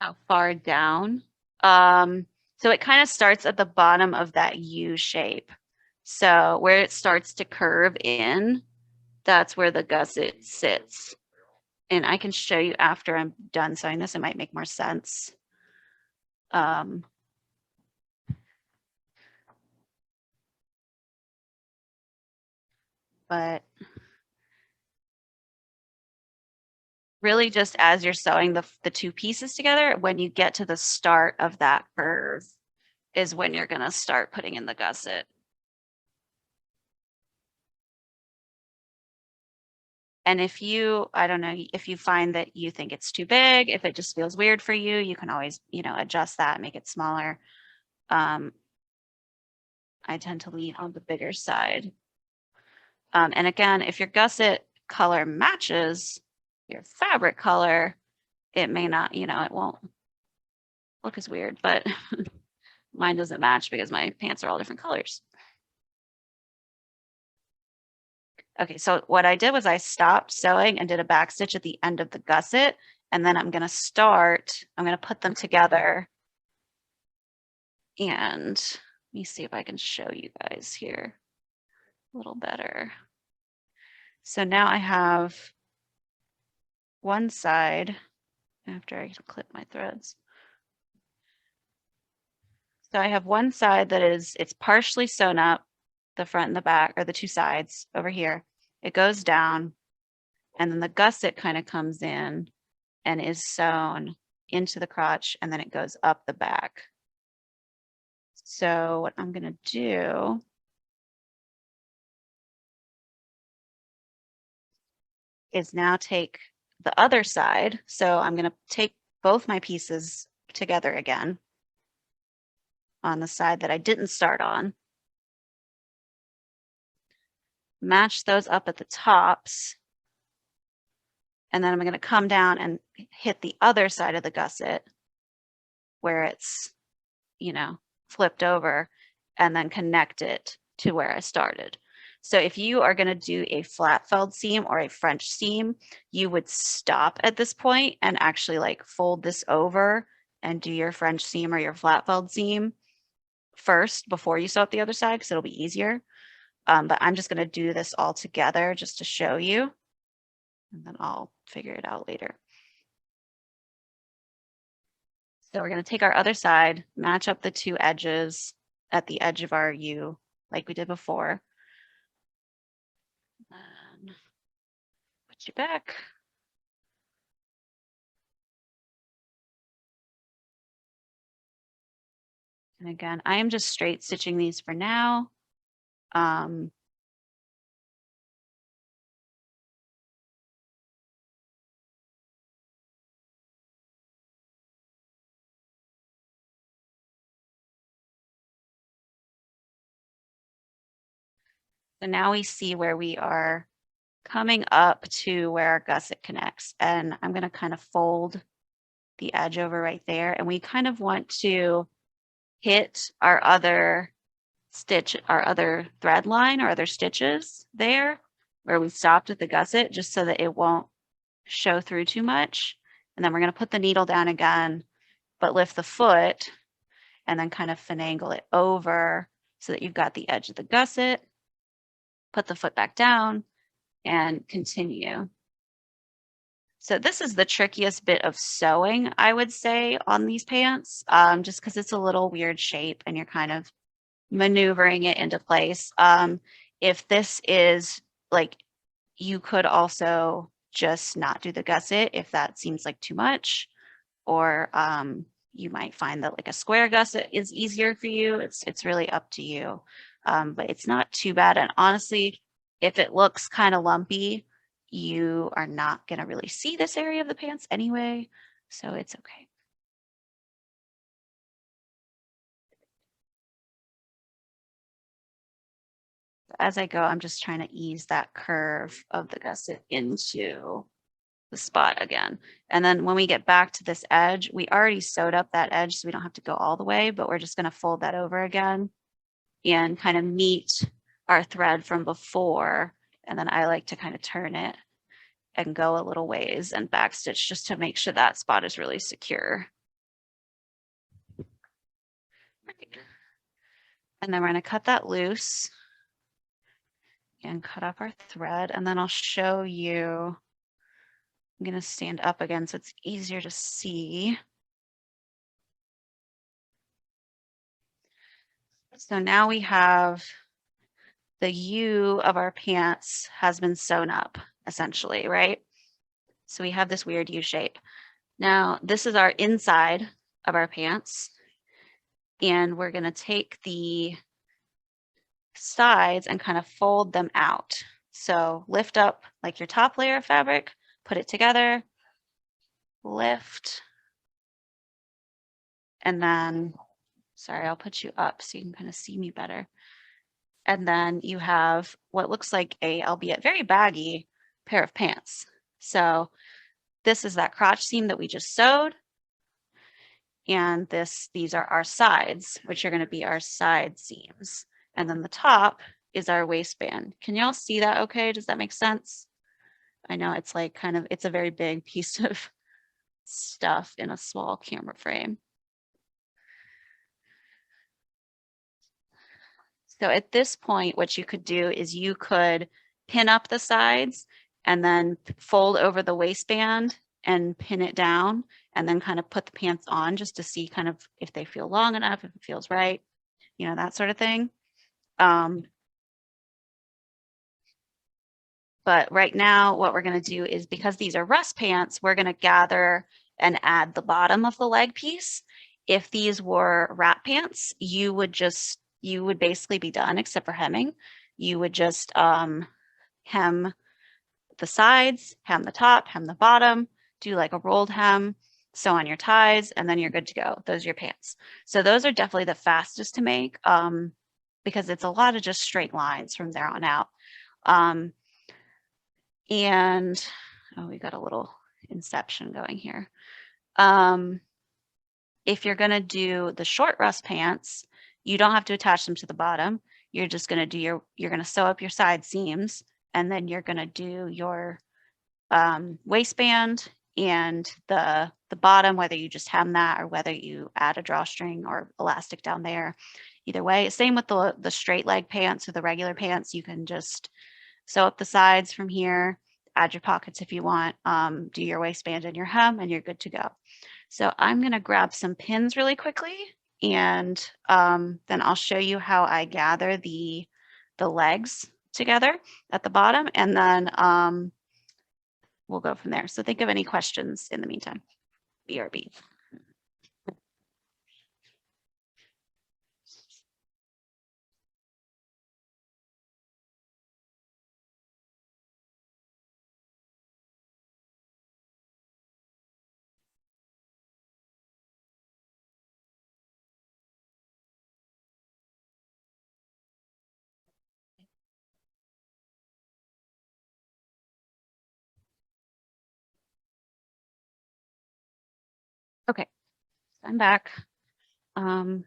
Speaker 2: How far down? So it kind of starts at the bottom of that U shape. So where it starts to curve in, that's where the gusset sits. And I can show you after I'm done sewing this, it might make more sense. But really just as you're sewing the two pieces together, when you get to the start of that curve is when you're going to start putting in the gusset. And if you, I don't know, if you find that you think it's too big, if it just feels weird for you, you can always, you know, adjust that, make it smaller. I tend to lean on the bigger side. And again, if your gusset color matches your fabric color, it may not, you know, it won't look as weird, but mine doesn't match because my pants are all different colors. Okay, so what I did was I stopped sewing and did a back stitch at the end of the gusset, and then I'm going to put them together. And let me see if I can show you guys here a little better. So now I have one side after I clip my threads. So I have one side that it's partially sewn up, the front and the back, or the two sides over here. It goes down, and then the gusset kind of comes in and is sewn into the crotch, and then it goes up the back. So what I'm going to do is now take the other side. So I'm going to take both my pieces together again on the side that I didn't start on. Match those up at the tops. And then I'm going to come down and hit the other side of the gusset where it's, you know, flipped over, and then connect it to where I started. So if you are going to do a flat felled seam or a French seam, you would stop at this point and actually like fold this over and do your French seam or your flat felled seam first before you sew up the other side, because it'll be easier. But I'm just going to do this all together just to show you, and then I'll figure it out later. So we're going to take our other side, match up the two edges at the edge of our U like we did before. And put you back. And again, I am just straight stitching these for now. So now we see where we are coming up to where our gusset connects. And I'm going to kind of fold the edge over right there. And we kind of want to hit our other stitch, our other thread line or other stitches there where we stopped at the gusset, just so that it won't show through too much. And then we're going to put the needle down again, but lift the foot and then kind of finagle it over so that you've got the edge of the gusset. Put the foot back down and continue. So this is the trickiest bit of sewing, I would say, on these pants, just because it's a little weird shape and you're kind of maneuvering it into place. If this is like, you could also just not do the gusset if that seems like too much, or you might find that like a square gusset is easier for you. It's really up to you, but it's not too bad. And honestly, if it looks kind of lumpy, you are not going to really see this area of the pants anyway, so it's okay. As I go, I'm just trying to ease that curve of the gusset into the spot again. And then when we get back to this edge, we already sewed up that edge, so we don't have to go all the way, but we're just going to fold that over again and kind of meet our thread from before. And then I like to kind of turn it and go a little ways and backstitch just to make sure that spot is really secure. And then we're going to cut that loose and cut off our thread. And then I'll show you. I'm going to stand up again so it's easier to see. So now we have the U of our pants has been sewn up, essentially, right? So we have this weird U shape. Now, this is our inside of our pants. And we're going to take the sides and kind of fold them out. So lift up like your top layer of fabric, put it together, lift, and then, sorry, I'll put you up so you can kind of see me better. And then you have what looks like a, albeit very baggy, pair of pants. So this is that crotch seam that we just sewed. And these are our sides, which are going to be our side seams. And then the top is our waistband. Can y'all see that okay? Does that make sense? I know it's like kind of, it's a very big piece of stuff in a small camera frame. So at this point, what you could do is you could pin up the sides and then fold over the waistband and pin it down and then kind of put the pants on just to see kind of if they feel long enough, if it feels right, you know, that sort of thing. But right now, what we're going to do is, because these are rust pants, we're going to gather and add the bottom of the leg piece. If these were wrap pants, you would basically be done except for hemming. You would just hem the sides, hem the top, hem the bottom, do like a rolled hem, sew on your ties, and then you're good to go. Those are your pants. So those are definitely the fastest to make because it's a lot of just straight lines from there on out. And oh, we got a little inception going here. If you're going to do the short rust pants, you don't have to attach them to the bottom. You're just going to do you're going to sew up your side seams, and then you're going to do your waistband and the bottom, whether you just hem that or whether you add a drawstring or elastic down there. Either way, same with the straight leg pants or the regular pants. You can just sew up the sides from here, add your pockets if you want, do your waistband and your hem, and you're good to go. So I'm going to grab some pins really quickly, and then I'll show you how I gather the legs together at the bottom, and then we'll go from there. So think of any questions in the meantime. BRB. Okay, I'm back. Let's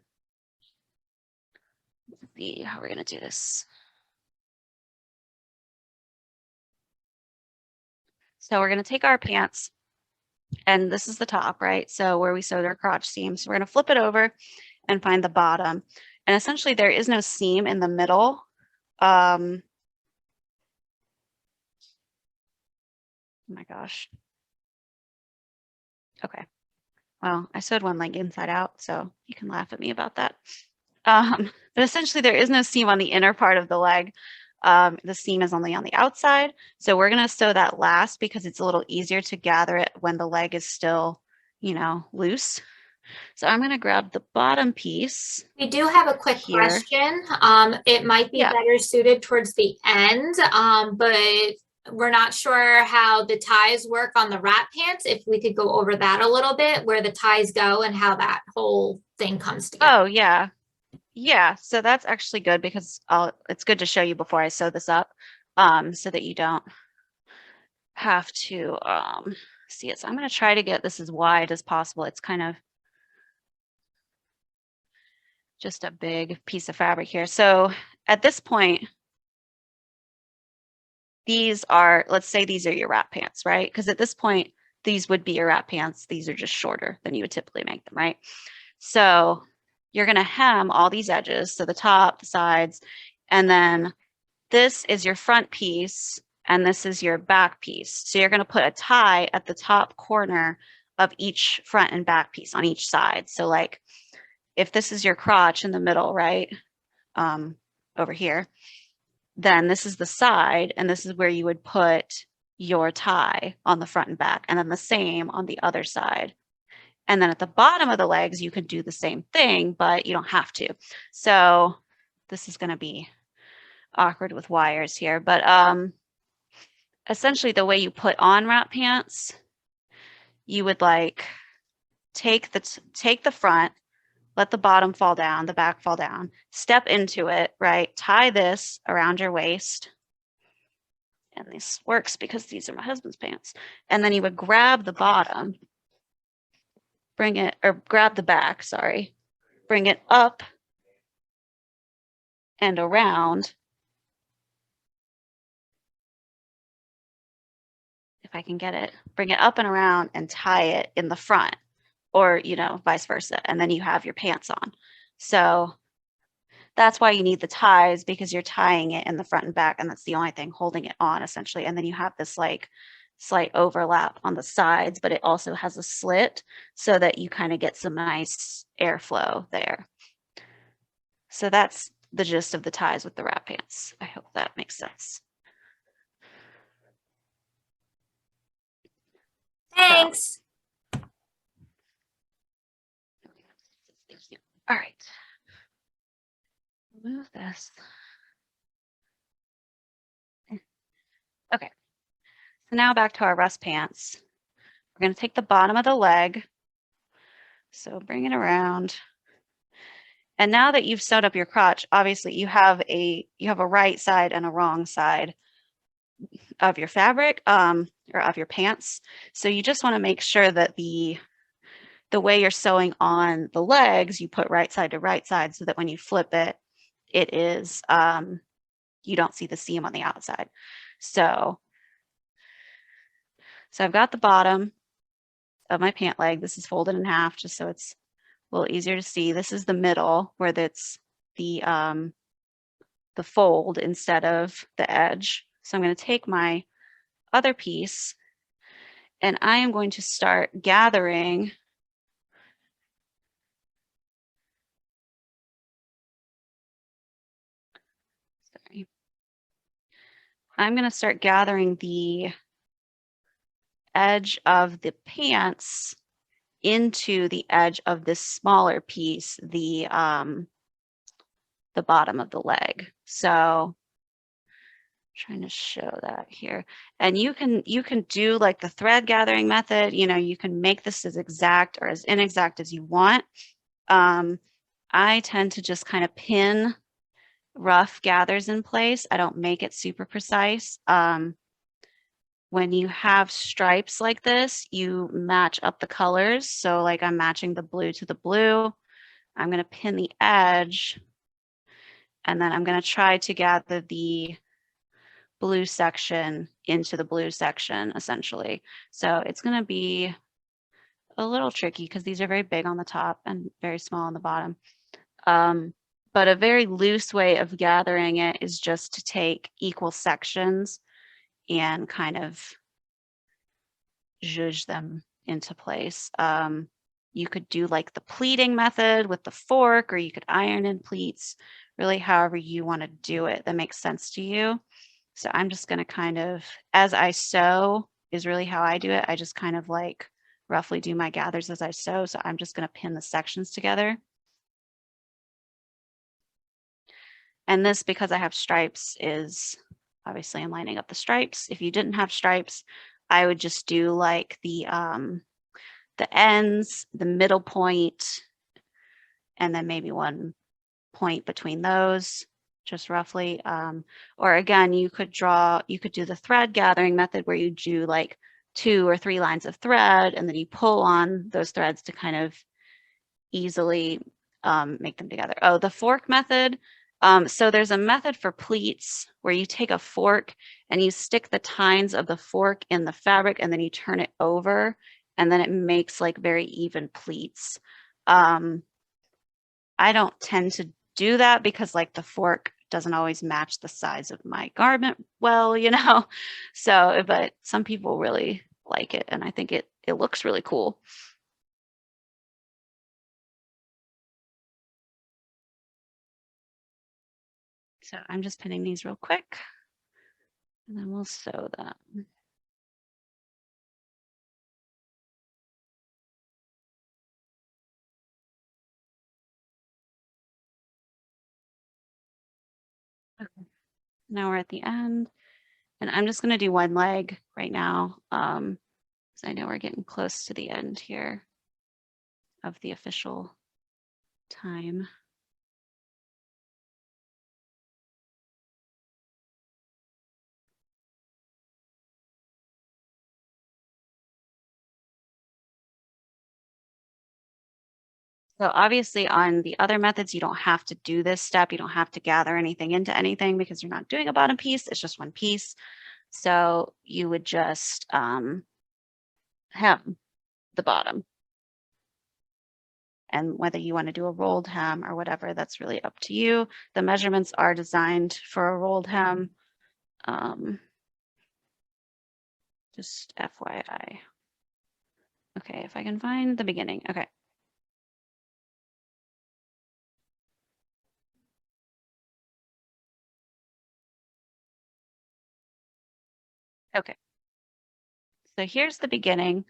Speaker 2: see how we're gonna do this. So we're gonna take our pants, and this is the top, right? So where we sewed our crotch seam. So we're gonna flip it over and find the bottom. And essentially there is no seam in the middle. Oh my gosh. Okay. Well, I sewed one leg inside out, so you can laugh at me about that. But essentially there is no seam on the inner part of the leg. The seam is only on the outside. So we're going to sew that last because it's a little easier to gather it when the leg is still, you know, loose. So I'm going to grab the bottom piece.
Speaker 1: We do have a quick
Speaker 2: here.
Speaker 1: question. It might be better suited towards the end, but we're not sure how the ties work on the wrap pants. If we could go over that a little bit, where the ties go and how that whole thing comes together.
Speaker 2: Oh, yeah. Yeah, so that's actually good because it's good to show you before I sew this up so that you don't have to see it. So I'm going to try to get this as wide as possible. It's kind of just a big piece of fabric here. So at this point, these are, let's say these are your wrap pants, right? Because at this point, these would be your wrap pants. These are just shorter than you would typically make them, right? So you're going to hem all these edges, so the top, the sides, and then this is your front piece, and this is your back piece. So you're going to put a tie at the top corner of each front and back piece on each side. So like if this is your crotch in the middle, right, over here, then this is the side, and this is where you would put your tie on the front and back, and then the same on the other side. And then at the bottom of the legs, you can do the same thing, but you don't have to. So this is going to be awkward with wires here, but essentially the way you put on wrap pants, you would like take the front, let the bottom fall down, the back fall down, step into it, right? Tie this around your waist. And this works because these are my husband's pants. And then you would grab the bottom, bring it, or grab the back, sorry, bring it up and around. If I can get it, bring it up and around and tie it in the front, or, you know, vice versa. And then you have your pants on. So that's why you need the ties, because you're tying it in the front and back, and that's the only thing holding it on essentially. And then you have this like slight overlap on the sides, but it also has a slit so that you kind of get some nice airflow there. So that's the gist of the ties with the wrap pants. I hope that makes sense.
Speaker 1: Thanks.
Speaker 2: Thank you. All right. Move this. Okay. So now back to our rest pants. We're going to take the bottom of the leg. So bring it around. And now that you've sewed up your crotch, obviously you have a right side and a wrong side of your fabric, or of your pants. So you just want to make sure that the way you're sewing on the legs, you put right side to right side, so that when you flip it, it is, you don't see the seam on the outside. So I've got the bottom of my pant leg. This is folded in half just so it's a little easier to see. This is the middle where that's the fold instead of the edge. So I'm going to take my other piece and I am going to start gathering I'm going to start gathering the edge of the pants into the edge of this smaller piece, the bottom of the leg. So trying to show that here. And you can do like the thread gathering method, you know, you can make this as exact or as inexact as you want. I tend to just kind of pin rough gathers in place. I don't make it super precise. When you have stripes like this, you match up the colors. So like I'm matching the blue to the blue. I'm going to pin the edge, and then I'm going to try to gather the blue section into the blue section, essentially. So it's going to be a little tricky because these are very big on the top and very small on the bottom. But a very loose way of gathering it is just to take equal sections and kind of zhuzh them into place. You could do like the pleating method with the fork, or you could iron in pleats, really however you want to do it that makes sense to you. So I'm just going to kind of, as I sew is really how I do it. I just kind of like roughly do my gathers as I sew. So I'm just going to pin the sections together. And this, because I have stripes, is obviously I'm lining up the stripes. If you didn't have stripes, I would just do like the ends, the middle point, and then maybe one point between those, just roughly. Or again, you could do the thread gathering method where you do like 2 or 3 lines of thread, and then you pull on those threads to kind of easily make them together. Oh, the fork method. So there's a method for pleats where you take a fork and you stick the tines of the fork in the fabric, and then you turn it over, and then it makes like very even pleats. I don't tend to do that because like the fork doesn't always match the size of my garment well, you know. So, but some people really like it, and I think it looks really cool. So I'm just pinning these real quick, and then we'll sew them. Now we're at the end, and I'm just going to do one leg right now, because I know we're getting close to the end here of the official time. So obviously on the other methods, you don't have to do this step. You don't have to gather anything into anything because you're not doing a bottom piece. It's just one piece. So you would just hem the bottom. And whether you want to do a rolled hem or whatever, that's really up to you. The measurements are designed for a rolled hem. Just FYI. Okay, if I can find the beginning. Okay. Okay. So here's the beginning,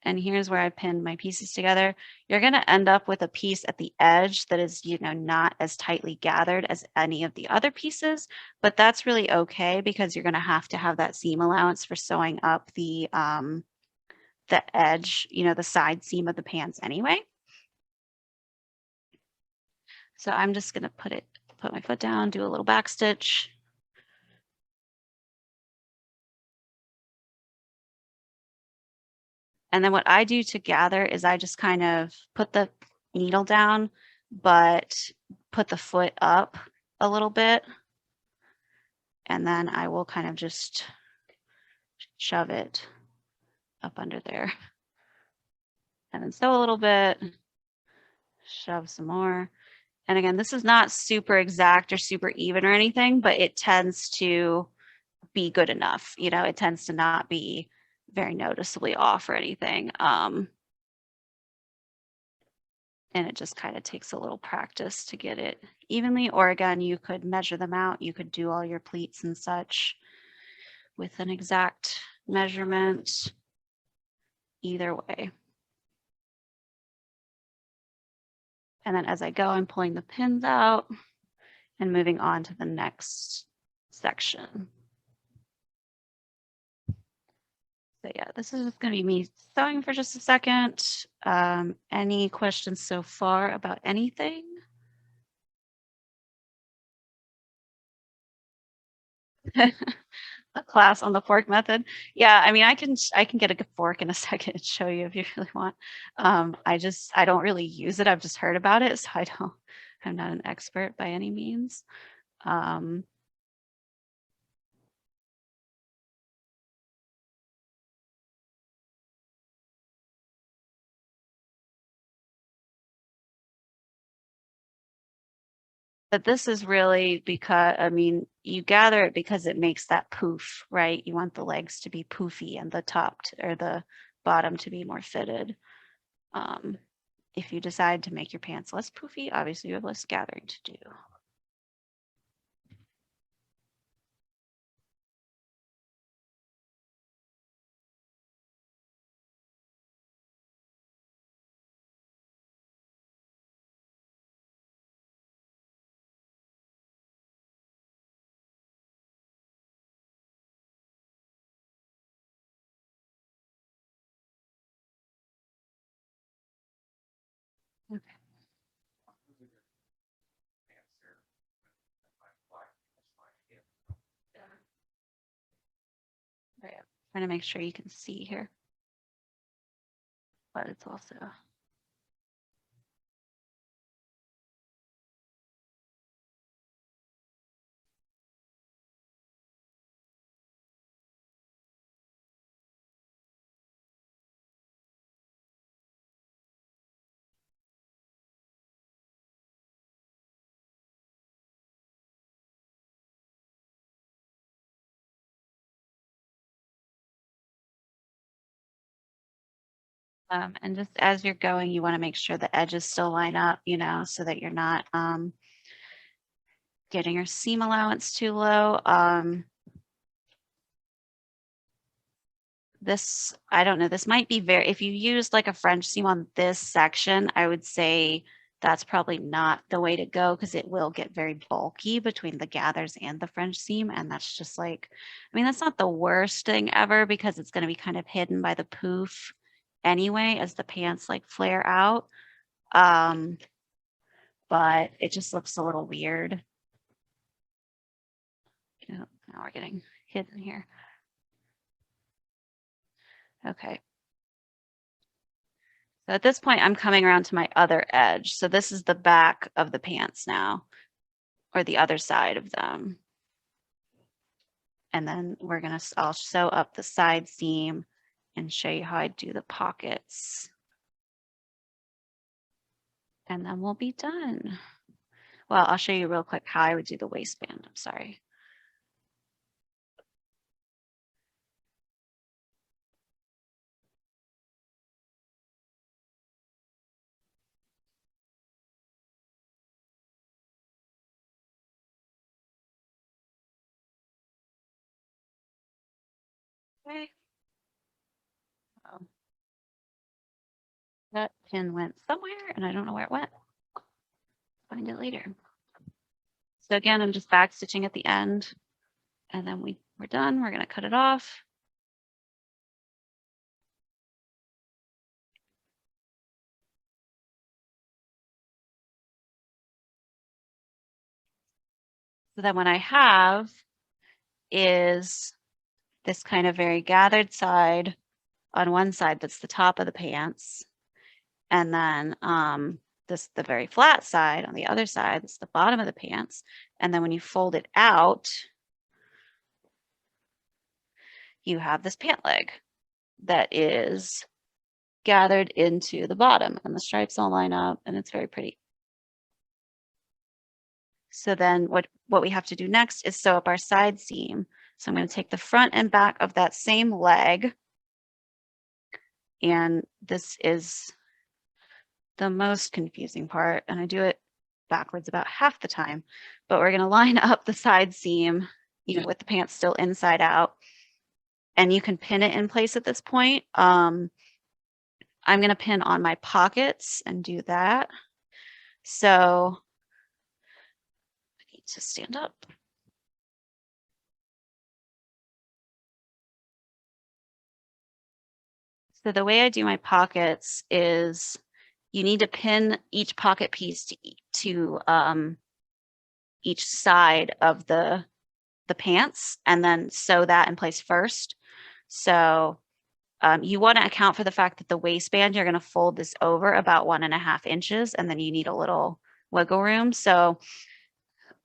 Speaker 2: and here's where I pinned my pieces together. You're going to end up with a piece at the edge that is, not as tightly gathered as any of the other pieces, but that's really okay because you're going to have that seam allowance for sewing up the edge, the side seam of the pants anyway. So I'm just going to put my foot down, do a little back stitch. And then what I do to gather is I just kind of put the needle down, but put the foot up a little bit. And then I will kind of just shove it up under there. And then sew a little bit, shove some more. And again, this is not super exact or super even or anything, but it tends to be good enough. It tends to not be very noticeably off or anything. And it just kind of takes a little practice to get it evenly. Or again, you could measure them out. You could do all your pleats and such with an exact measurement. Either way. And then as I go, I'm pulling the pins out and moving on to the next section. So yeah, this is just going to be me sewing for just a second. Any questions so far about anything? A class on the fork method. Yeah, I mean, I can get a fork in a second and show you if you really want. I don't really use it. I've just heard about it, so I'm not an expert by any means. But this is really because, I mean, you gather it because it makes that poof, right? You want the legs to be poofy and the top or the bottom to be more fitted. If you decide to make your pants less poofy, obviously you have less gathering to do. Okay. Right. Trying to make sure you can see here, but it's also. And just as you're going, you want to make sure the edges still line up, so that you're not getting your seam allowance too low. This, I don't know, this might be if you use like a French seam on this section, I would say that's probably not the way to go because it will get very bulky between the gathers and the French seam. And that's just like, I mean, that's not the worst thing ever because it's going to be kind of hidden by the poof anyway as the pants like flare out. But it just looks a little weird. Oh, now we're getting hidden here. Okay. So at this point, I'm coming around to my other edge. So this is the back of the pants now, or the other side of them. And then I'll sew up the side seam and show you how I do the pockets. And then we'll be done. Well, I'll show you real quick how I would do the waistband. I'm sorry. Okay. Oh. That pin went somewhere and I don't know where it went. Find it later. So again, I'm just back stitching at the end and then we're done. We're going to cut it off. So then what I have is this kind of very gathered side on one side that's the top of the pants. And then the very flat side on the other side, that's the bottom of the pants. And then when you fold it out, you have this pant leg that is gathered into the bottom and the stripes all line up and it's very pretty. So then what we have to do next is sew up our side seam. So I'm going to take the front and back of that same leg. And this is the most confusing part. And I do it backwards about half the time, but we're going to line up the side seam, with the pants still inside out. And you can pin it in place at this point. I'm going to pin on my pockets and do that. So I need to stand up. So the way I do my pockets is you need to pin each pocket piece to each side of the pants and then sew that in place first. So you want to account for the fact that the waistband, you're going to fold this over about 1.5 inches and then you need a little wiggle room. So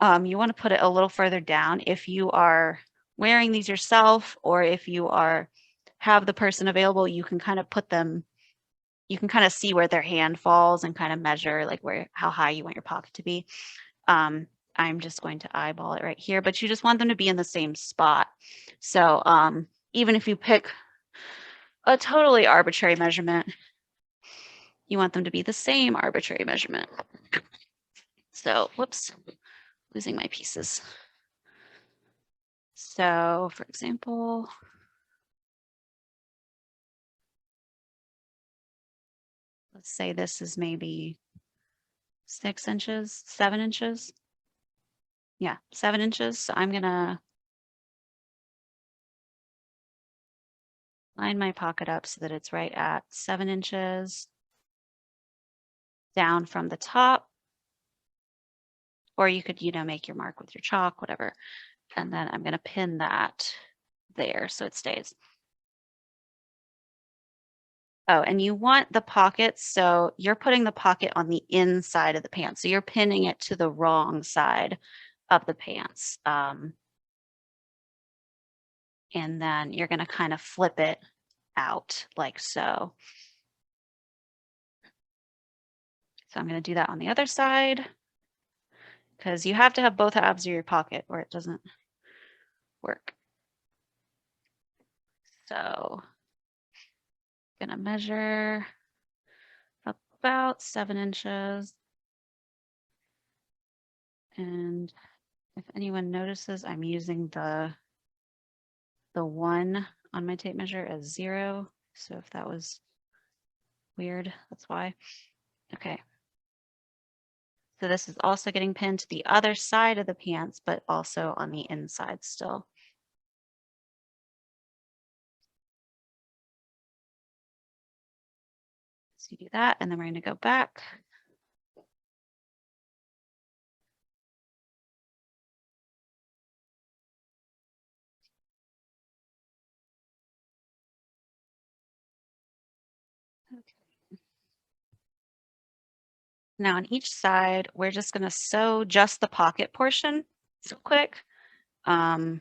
Speaker 2: you want to put it a little further down if you are wearing these yourself, or if you have the person available, you can kind of put them, you can kind of see where their hand falls and kind of measure like how high you want your pocket to be. I'm just going to eyeball it right here, but you just want them to be in the same spot. So even if you pick a totally arbitrary measurement, you want them to be the same arbitrary measurement. So, whoops, losing my pieces. So, for example, let's say this is maybe 6 inches, 7 inches. Yeah, 7 inches. So I'm gonna line my pocket up so that it's right at 7 inches down from the top. Or you could, make your mark with your chalk, whatever. And then I'm gonna pin that there so it stays. Oh, and you want the pocket, so you're putting the pocket on the inside of the pants. So you're pinning it to the wrong side of the pants. And then you're going to kind of flip it out like so. So I'm going to do that on the other side because you have to have both halves of your pocket or it doesn't work. So I'm going to measure about 7 inches. And if anyone notices, I'm using the 1 on my tape measure as 0. So if that was weird, that's why. Okay. So this is also getting pinned to the other side of the pants, but also on the inside still. So you do that, and then we're going to go back. Okay. Now on each side, we're just going to sew just the pocket portion real quick. So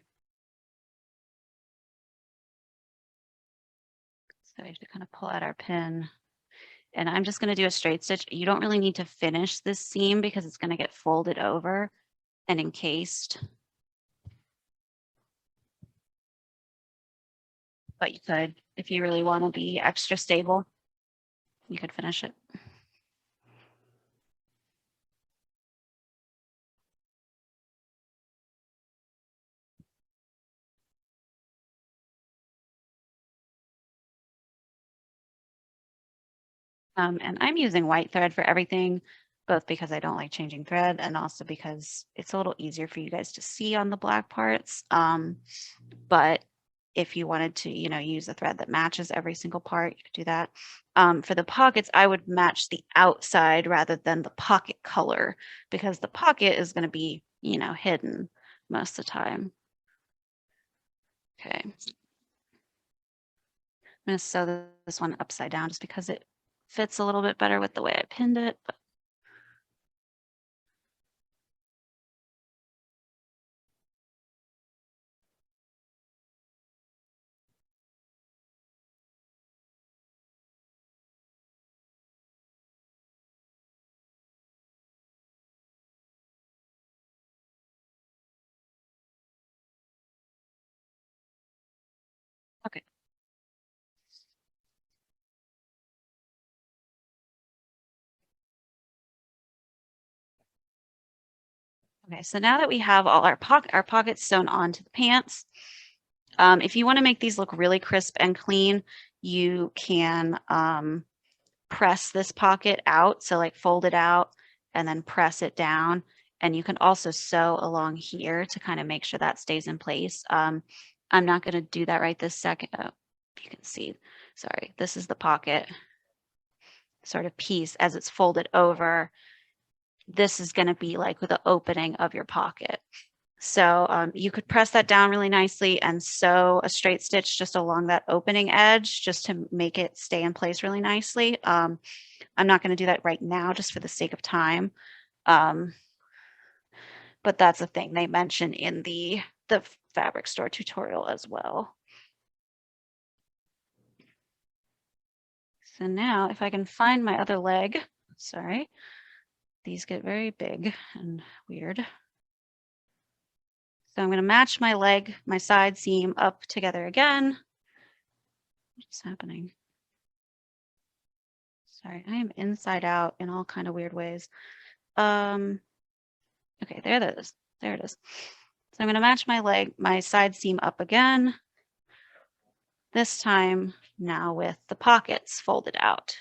Speaker 2: we have to kind of pull out our pin. And I'm just going to do a straight stitch. You don't really need to finish this seam because it's going to get folded over and encased. But you could, if you really want to be extra stable, you could finish it. And I'm using white thread for everything, both because I don't like changing thread and also because it's a little easier for you guys to see on the black parts. But if you wanted to, use a thread that matches every single part, you could do that. For the pockets, I would match the outside rather than the pocket color because the pocket is going to be, hidden most of the time. Okay. I'm going to sew this one upside down just because it fits a little bit better with the way I pinned it. But okay. Okay, so now that we have all our pockets sewn onto the pants, if you want to make these look really crisp and clean, you can press this pocket out. So like fold it out and then press it down. And you can also sew along here to kind of make sure that stays in place. I'm not going to do that right this second. Oh, you can see, sorry, this is the pocket sort of piece as it's folded over. This is going to be like the opening of your pocket. So you could press that down really nicely and sew a straight stitch just along that opening edge just to make it stay in place really nicely. I'm not going to do that right now just for the sake of time. But that's a thing they mention in the fabric store tutorial as well. So now if I can find my other leg, sorry, these get very big and weird. So I'm going to match my leg, my side seam up together again. What's happening? Sorry, I am inside out in all kind of weird ways. Okay, there it is. There it is. So I'm going to match my side seam up again. This time now with the pockets folded out.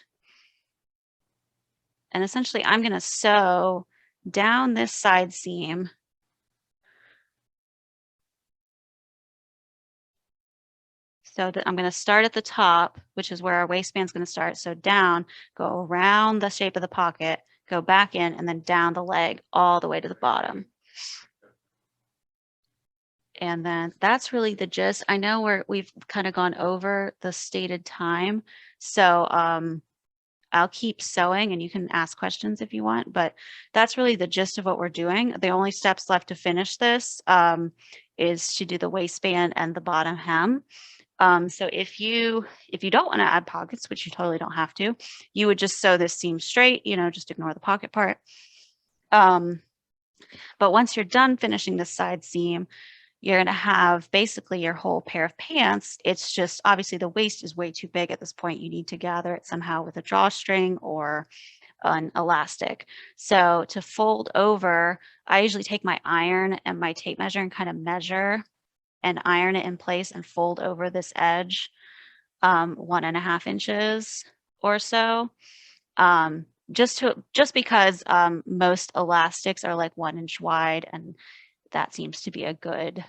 Speaker 2: And essentially I'm going to sew down this side seam so that I'm going to start at the top, which is where our waistband is going to start. So down, go around the shape of the pocket, go back in, and then down the leg all the way to the bottom. And then that's really the gist. I know we've kind of gone over the stated time. So I'll keep sewing and you can ask questions if you want, but that's really the gist of what we're doing. The only steps left to finish this is to do the waistband and the bottom hem. So if you don't want to add pockets, which you totally don't have to, you would just sew this seam straight, just ignore the pocket part. But once you're done finishing the side seam, you're going to have basically your whole pair of pants. It's just obviously the waist is way too big at this point. You need to gather it somehow with a drawstring or an elastic. So to fold over, I usually take my iron and my tape measure and kind of measure and iron it in place and fold over this edge 1.5 inches or so. just because most elastics are like 1 inch wide, and that seems to be a good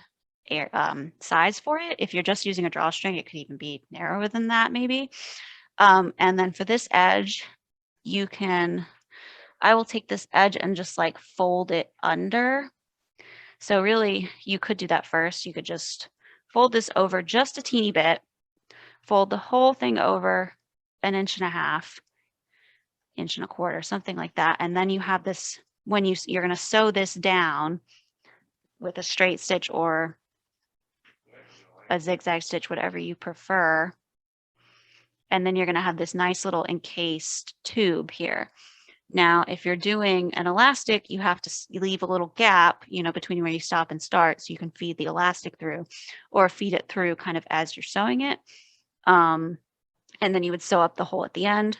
Speaker 2: size for it. If you're just using a drawstring, it could even be narrower than that maybe. And then for this edge, I will take this edge and just like fold it under. So really you could do that first. You could just fold this over just a teeny bit, fold the whole thing over 1.5 inches, 1.25 inches, something like that. And then you have this, when you're going to sew this down with a straight stitch or a zigzag stitch, whatever you prefer. And then you're going to have this nice little encased tube here. Now, if you're doing an elastic, you have to leave a little gap, between where you stop and start, so you can feed the elastic through, or feed it through kind of as you're sewing it. And then you would sew up the hole at the end.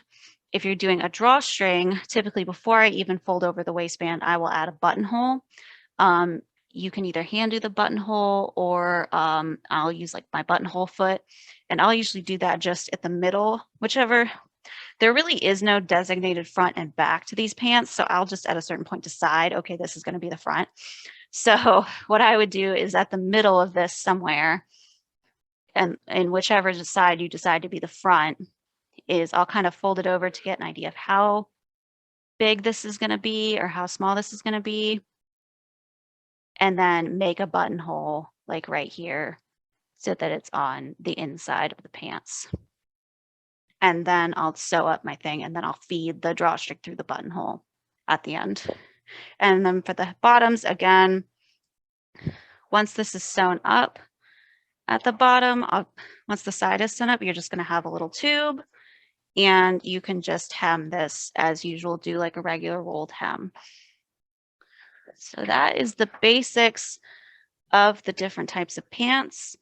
Speaker 2: If you're doing a drawstring, typically before I even fold over the waistband, I will add a buttonhole. You can either hand do the buttonhole, or I'll use like my buttonhole foot, and I'll usually do that just at the middle, whichever. There really is no designated front and back to these pants, so I'll just at a certain point decide, okay, this is going to be the front. So what I would do is at the middle of this somewhere, and in whichever side you decide to be the front, is I'll kind of fold it over to get an idea of how big this is going to be or how small this is going to be, and then make a buttonhole like right here so that it's on the inside of the pants. And then I'll sew up my thing, and then I'll feed the drawstring through the buttonhole at the end. And then for the bottoms, again, once this is sewn up at the bottom, once the side is sewn up, you're just going to have a little tube, and you can just hem this as usual, do like a regular rolled hem. So that is the basics of the different types of pants.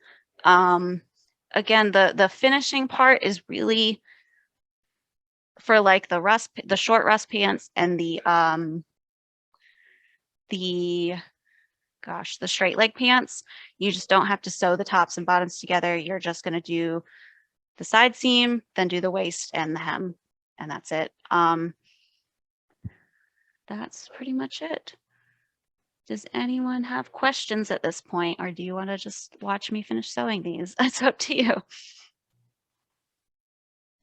Speaker 2: Again, the finishing part is really for like the short rust pants and the straight leg pants. You just don't have to sew the tops and bottoms together. You're just going to do the side seam, then do the waist and the hem, and that's it. That's pretty much it. Does anyone have questions at this point, or do you want to just watch me finish sewing these? It's up to you.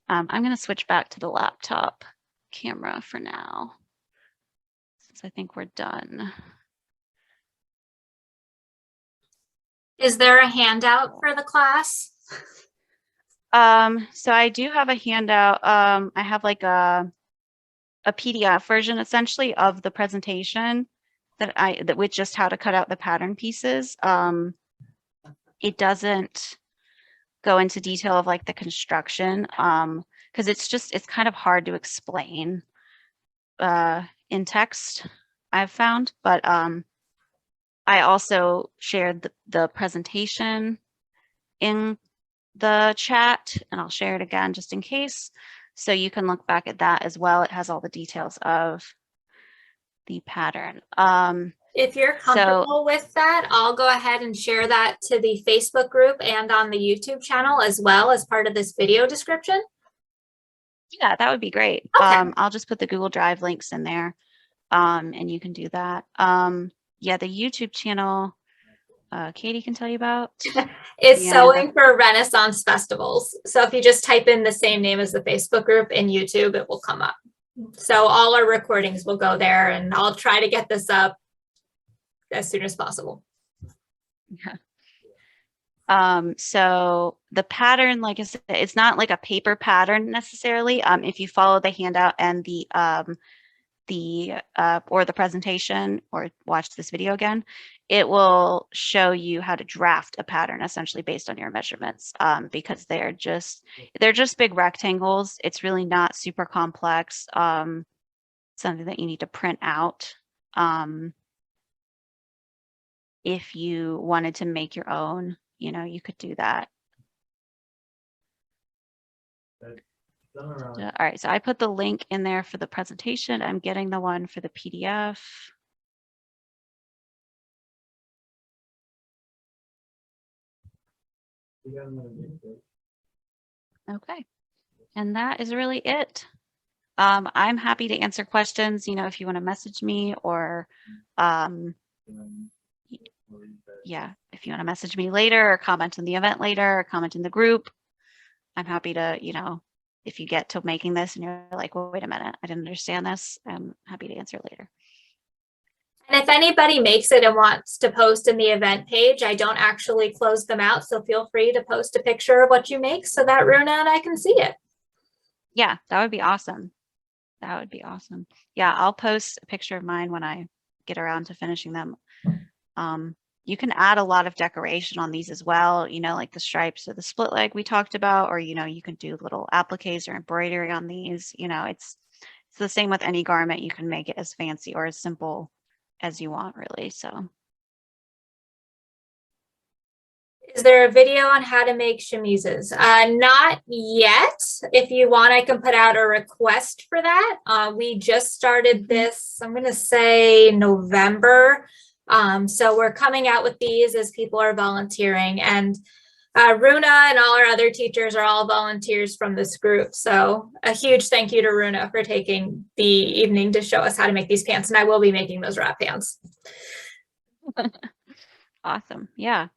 Speaker 2: I'm going to switch back to the laptop camera for now, since I think we're done.
Speaker 1: Is there a handout for the class?
Speaker 2: So I do have a handout. I have like a PDF version essentially of the presentation that with just how to cut out the pattern pieces. It doesn't go into detail of like the construction, because it's kind of hard to explain in text, I've found. But I also shared the presentation in the chat, and I'll share it again just in case, so you can look back at that as well. It has all the details of the pattern.
Speaker 1: If you're comfortable with that, I'll go ahead and share that to the Facebook group and on the YouTube channel as well as part of this video description.
Speaker 2: Yeah, that would be great.
Speaker 1: Okay.
Speaker 2: I'll just put the Google Drive links in there, and you can do that. Yeah, the YouTube channel, Katie can tell you about.
Speaker 1: It's Sewing for Renaissance Festivals. So if you just type in the same name as the Facebook group in YouTube, it will come up. So all our recordings will go there, and I'll try to get this up as soon as possible.
Speaker 2: Yeah. So the pattern, like I said, it's not like a paper pattern necessarily. If you follow the handout and or the presentation, or watch this video again, it will show you how to draft a pattern essentially based on your measurements, because they're just big rectangles. It's really not super complex, something that you need to print out. If you wanted to make your own, you could do that. All right, so I put the link in there for the presentation. I'm getting the one for the PDF. Okay, and that is really it. I'm happy to answer questions, you know, if you want to message me or, yeah, if you want to message me later or comment in the event later or comment in the group, I'm happy to, you know, if you get to making this and you're like, well, wait a minute, I didn't understand this, I'm happy to answer later.
Speaker 1: And if anybody makes it and wants to post in the event page, I don't actually close them out. So feel free to post a picture of what you make so that Runa and I can see it.
Speaker 2: Yeah, that would be awesome. That would be awesome. Yeah, I'll post a picture of mine when I get around to finishing them. You can add a lot of decoration on these as well, you know, like the stripes or the split leg we talked about, or, you know, you can do little appliques or embroidery on these. You know, it's the same with any garment. You can make it as fancy or as simple as you want, really. So
Speaker 1: Is there a video on how to make chemises? Not yet. If you want, I can put out a request for that. We just started this, I'm going to say November. So we're coming out with these as people are volunteering, and Runa and all our other teachers are all volunteers from this group. So a huge thank you to Runa for taking the evening to show us how to make these pants. And I will be making those wrap pants.
Speaker 2: awesome. Yeah.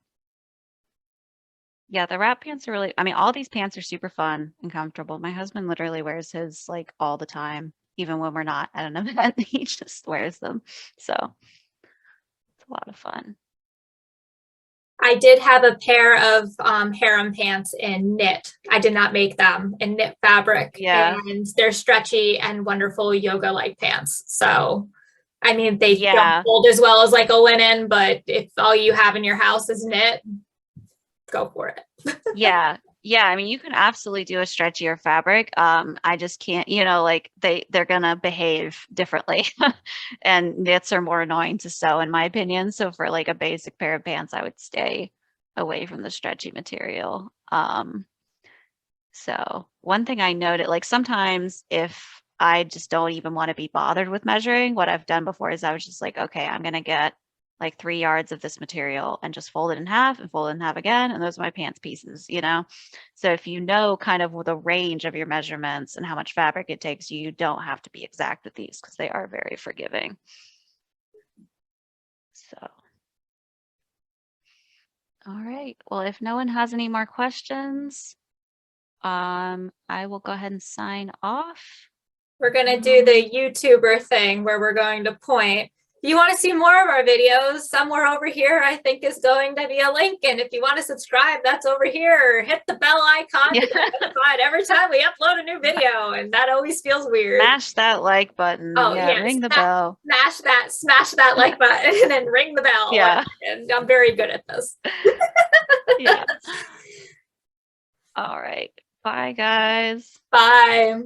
Speaker 2: Yeah, the wrap pants are really, I mean, all these pants are super fun and comfortable. My husband literally wears his like all the time, even when we're not at an event, he just wears them. So it's a lot of fun.
Speaker 1: I did have a pair of harem pants in knit. I did not make them in knit fabric.
Speaker 2: Yeah.
Speaker 1: And they're stretchy and wonderful yoga-like pants. So, I mean, they
Speaker 2: Yeah.
Speaker 1: don't hold as well as like a linen, but if all you have in your house is knit, go for it.
Speaker 2: Yeah. Yeah. I mean, you can absolutely do a stretchier fabric. I just can't, you know, like they're gonna behave differently and knits are more annoying to sew in my opinion. So for like a basic pair of pants, I would stay away from the stretchy material. So one thing I noted, like sometimes if I just don't even want to be bothered with measuring, what I've done before is I was just like, okay, I'm gonna get like 3 yards of this material and just fold it in half and fold it in half again. And those are my pants pieces, you know? So if you know kind of the range of your measurements and how much fabric it takes, you don't have to be exact with these because they are very forgiving. So, all right. Well, if no one has any more questions, I will go ahead and sign off.
Speaker 1: We're going to do the YouTuber thing where we're going to point. If you want to see more of our videos, somewhere over here, I think is going to be a link. And if you want to subscribe, that's over here. Hit the bell icon to get notified every time we upload a new video. And that always feels weird.
Speaker 2: Smash that like button.
Speaker 1: Oh,
Speaker 2: yeah,
Speaker 1: yeah,
Speaker 2: ring the bell.
Speaker 1: Smash that like button and ring the bell.
Speaker 2: Yeah.
Speaker 1: And I'm very good at this.
Speaker 2: Yeah. All right. Bye, guys.
Speaker 1: Bye.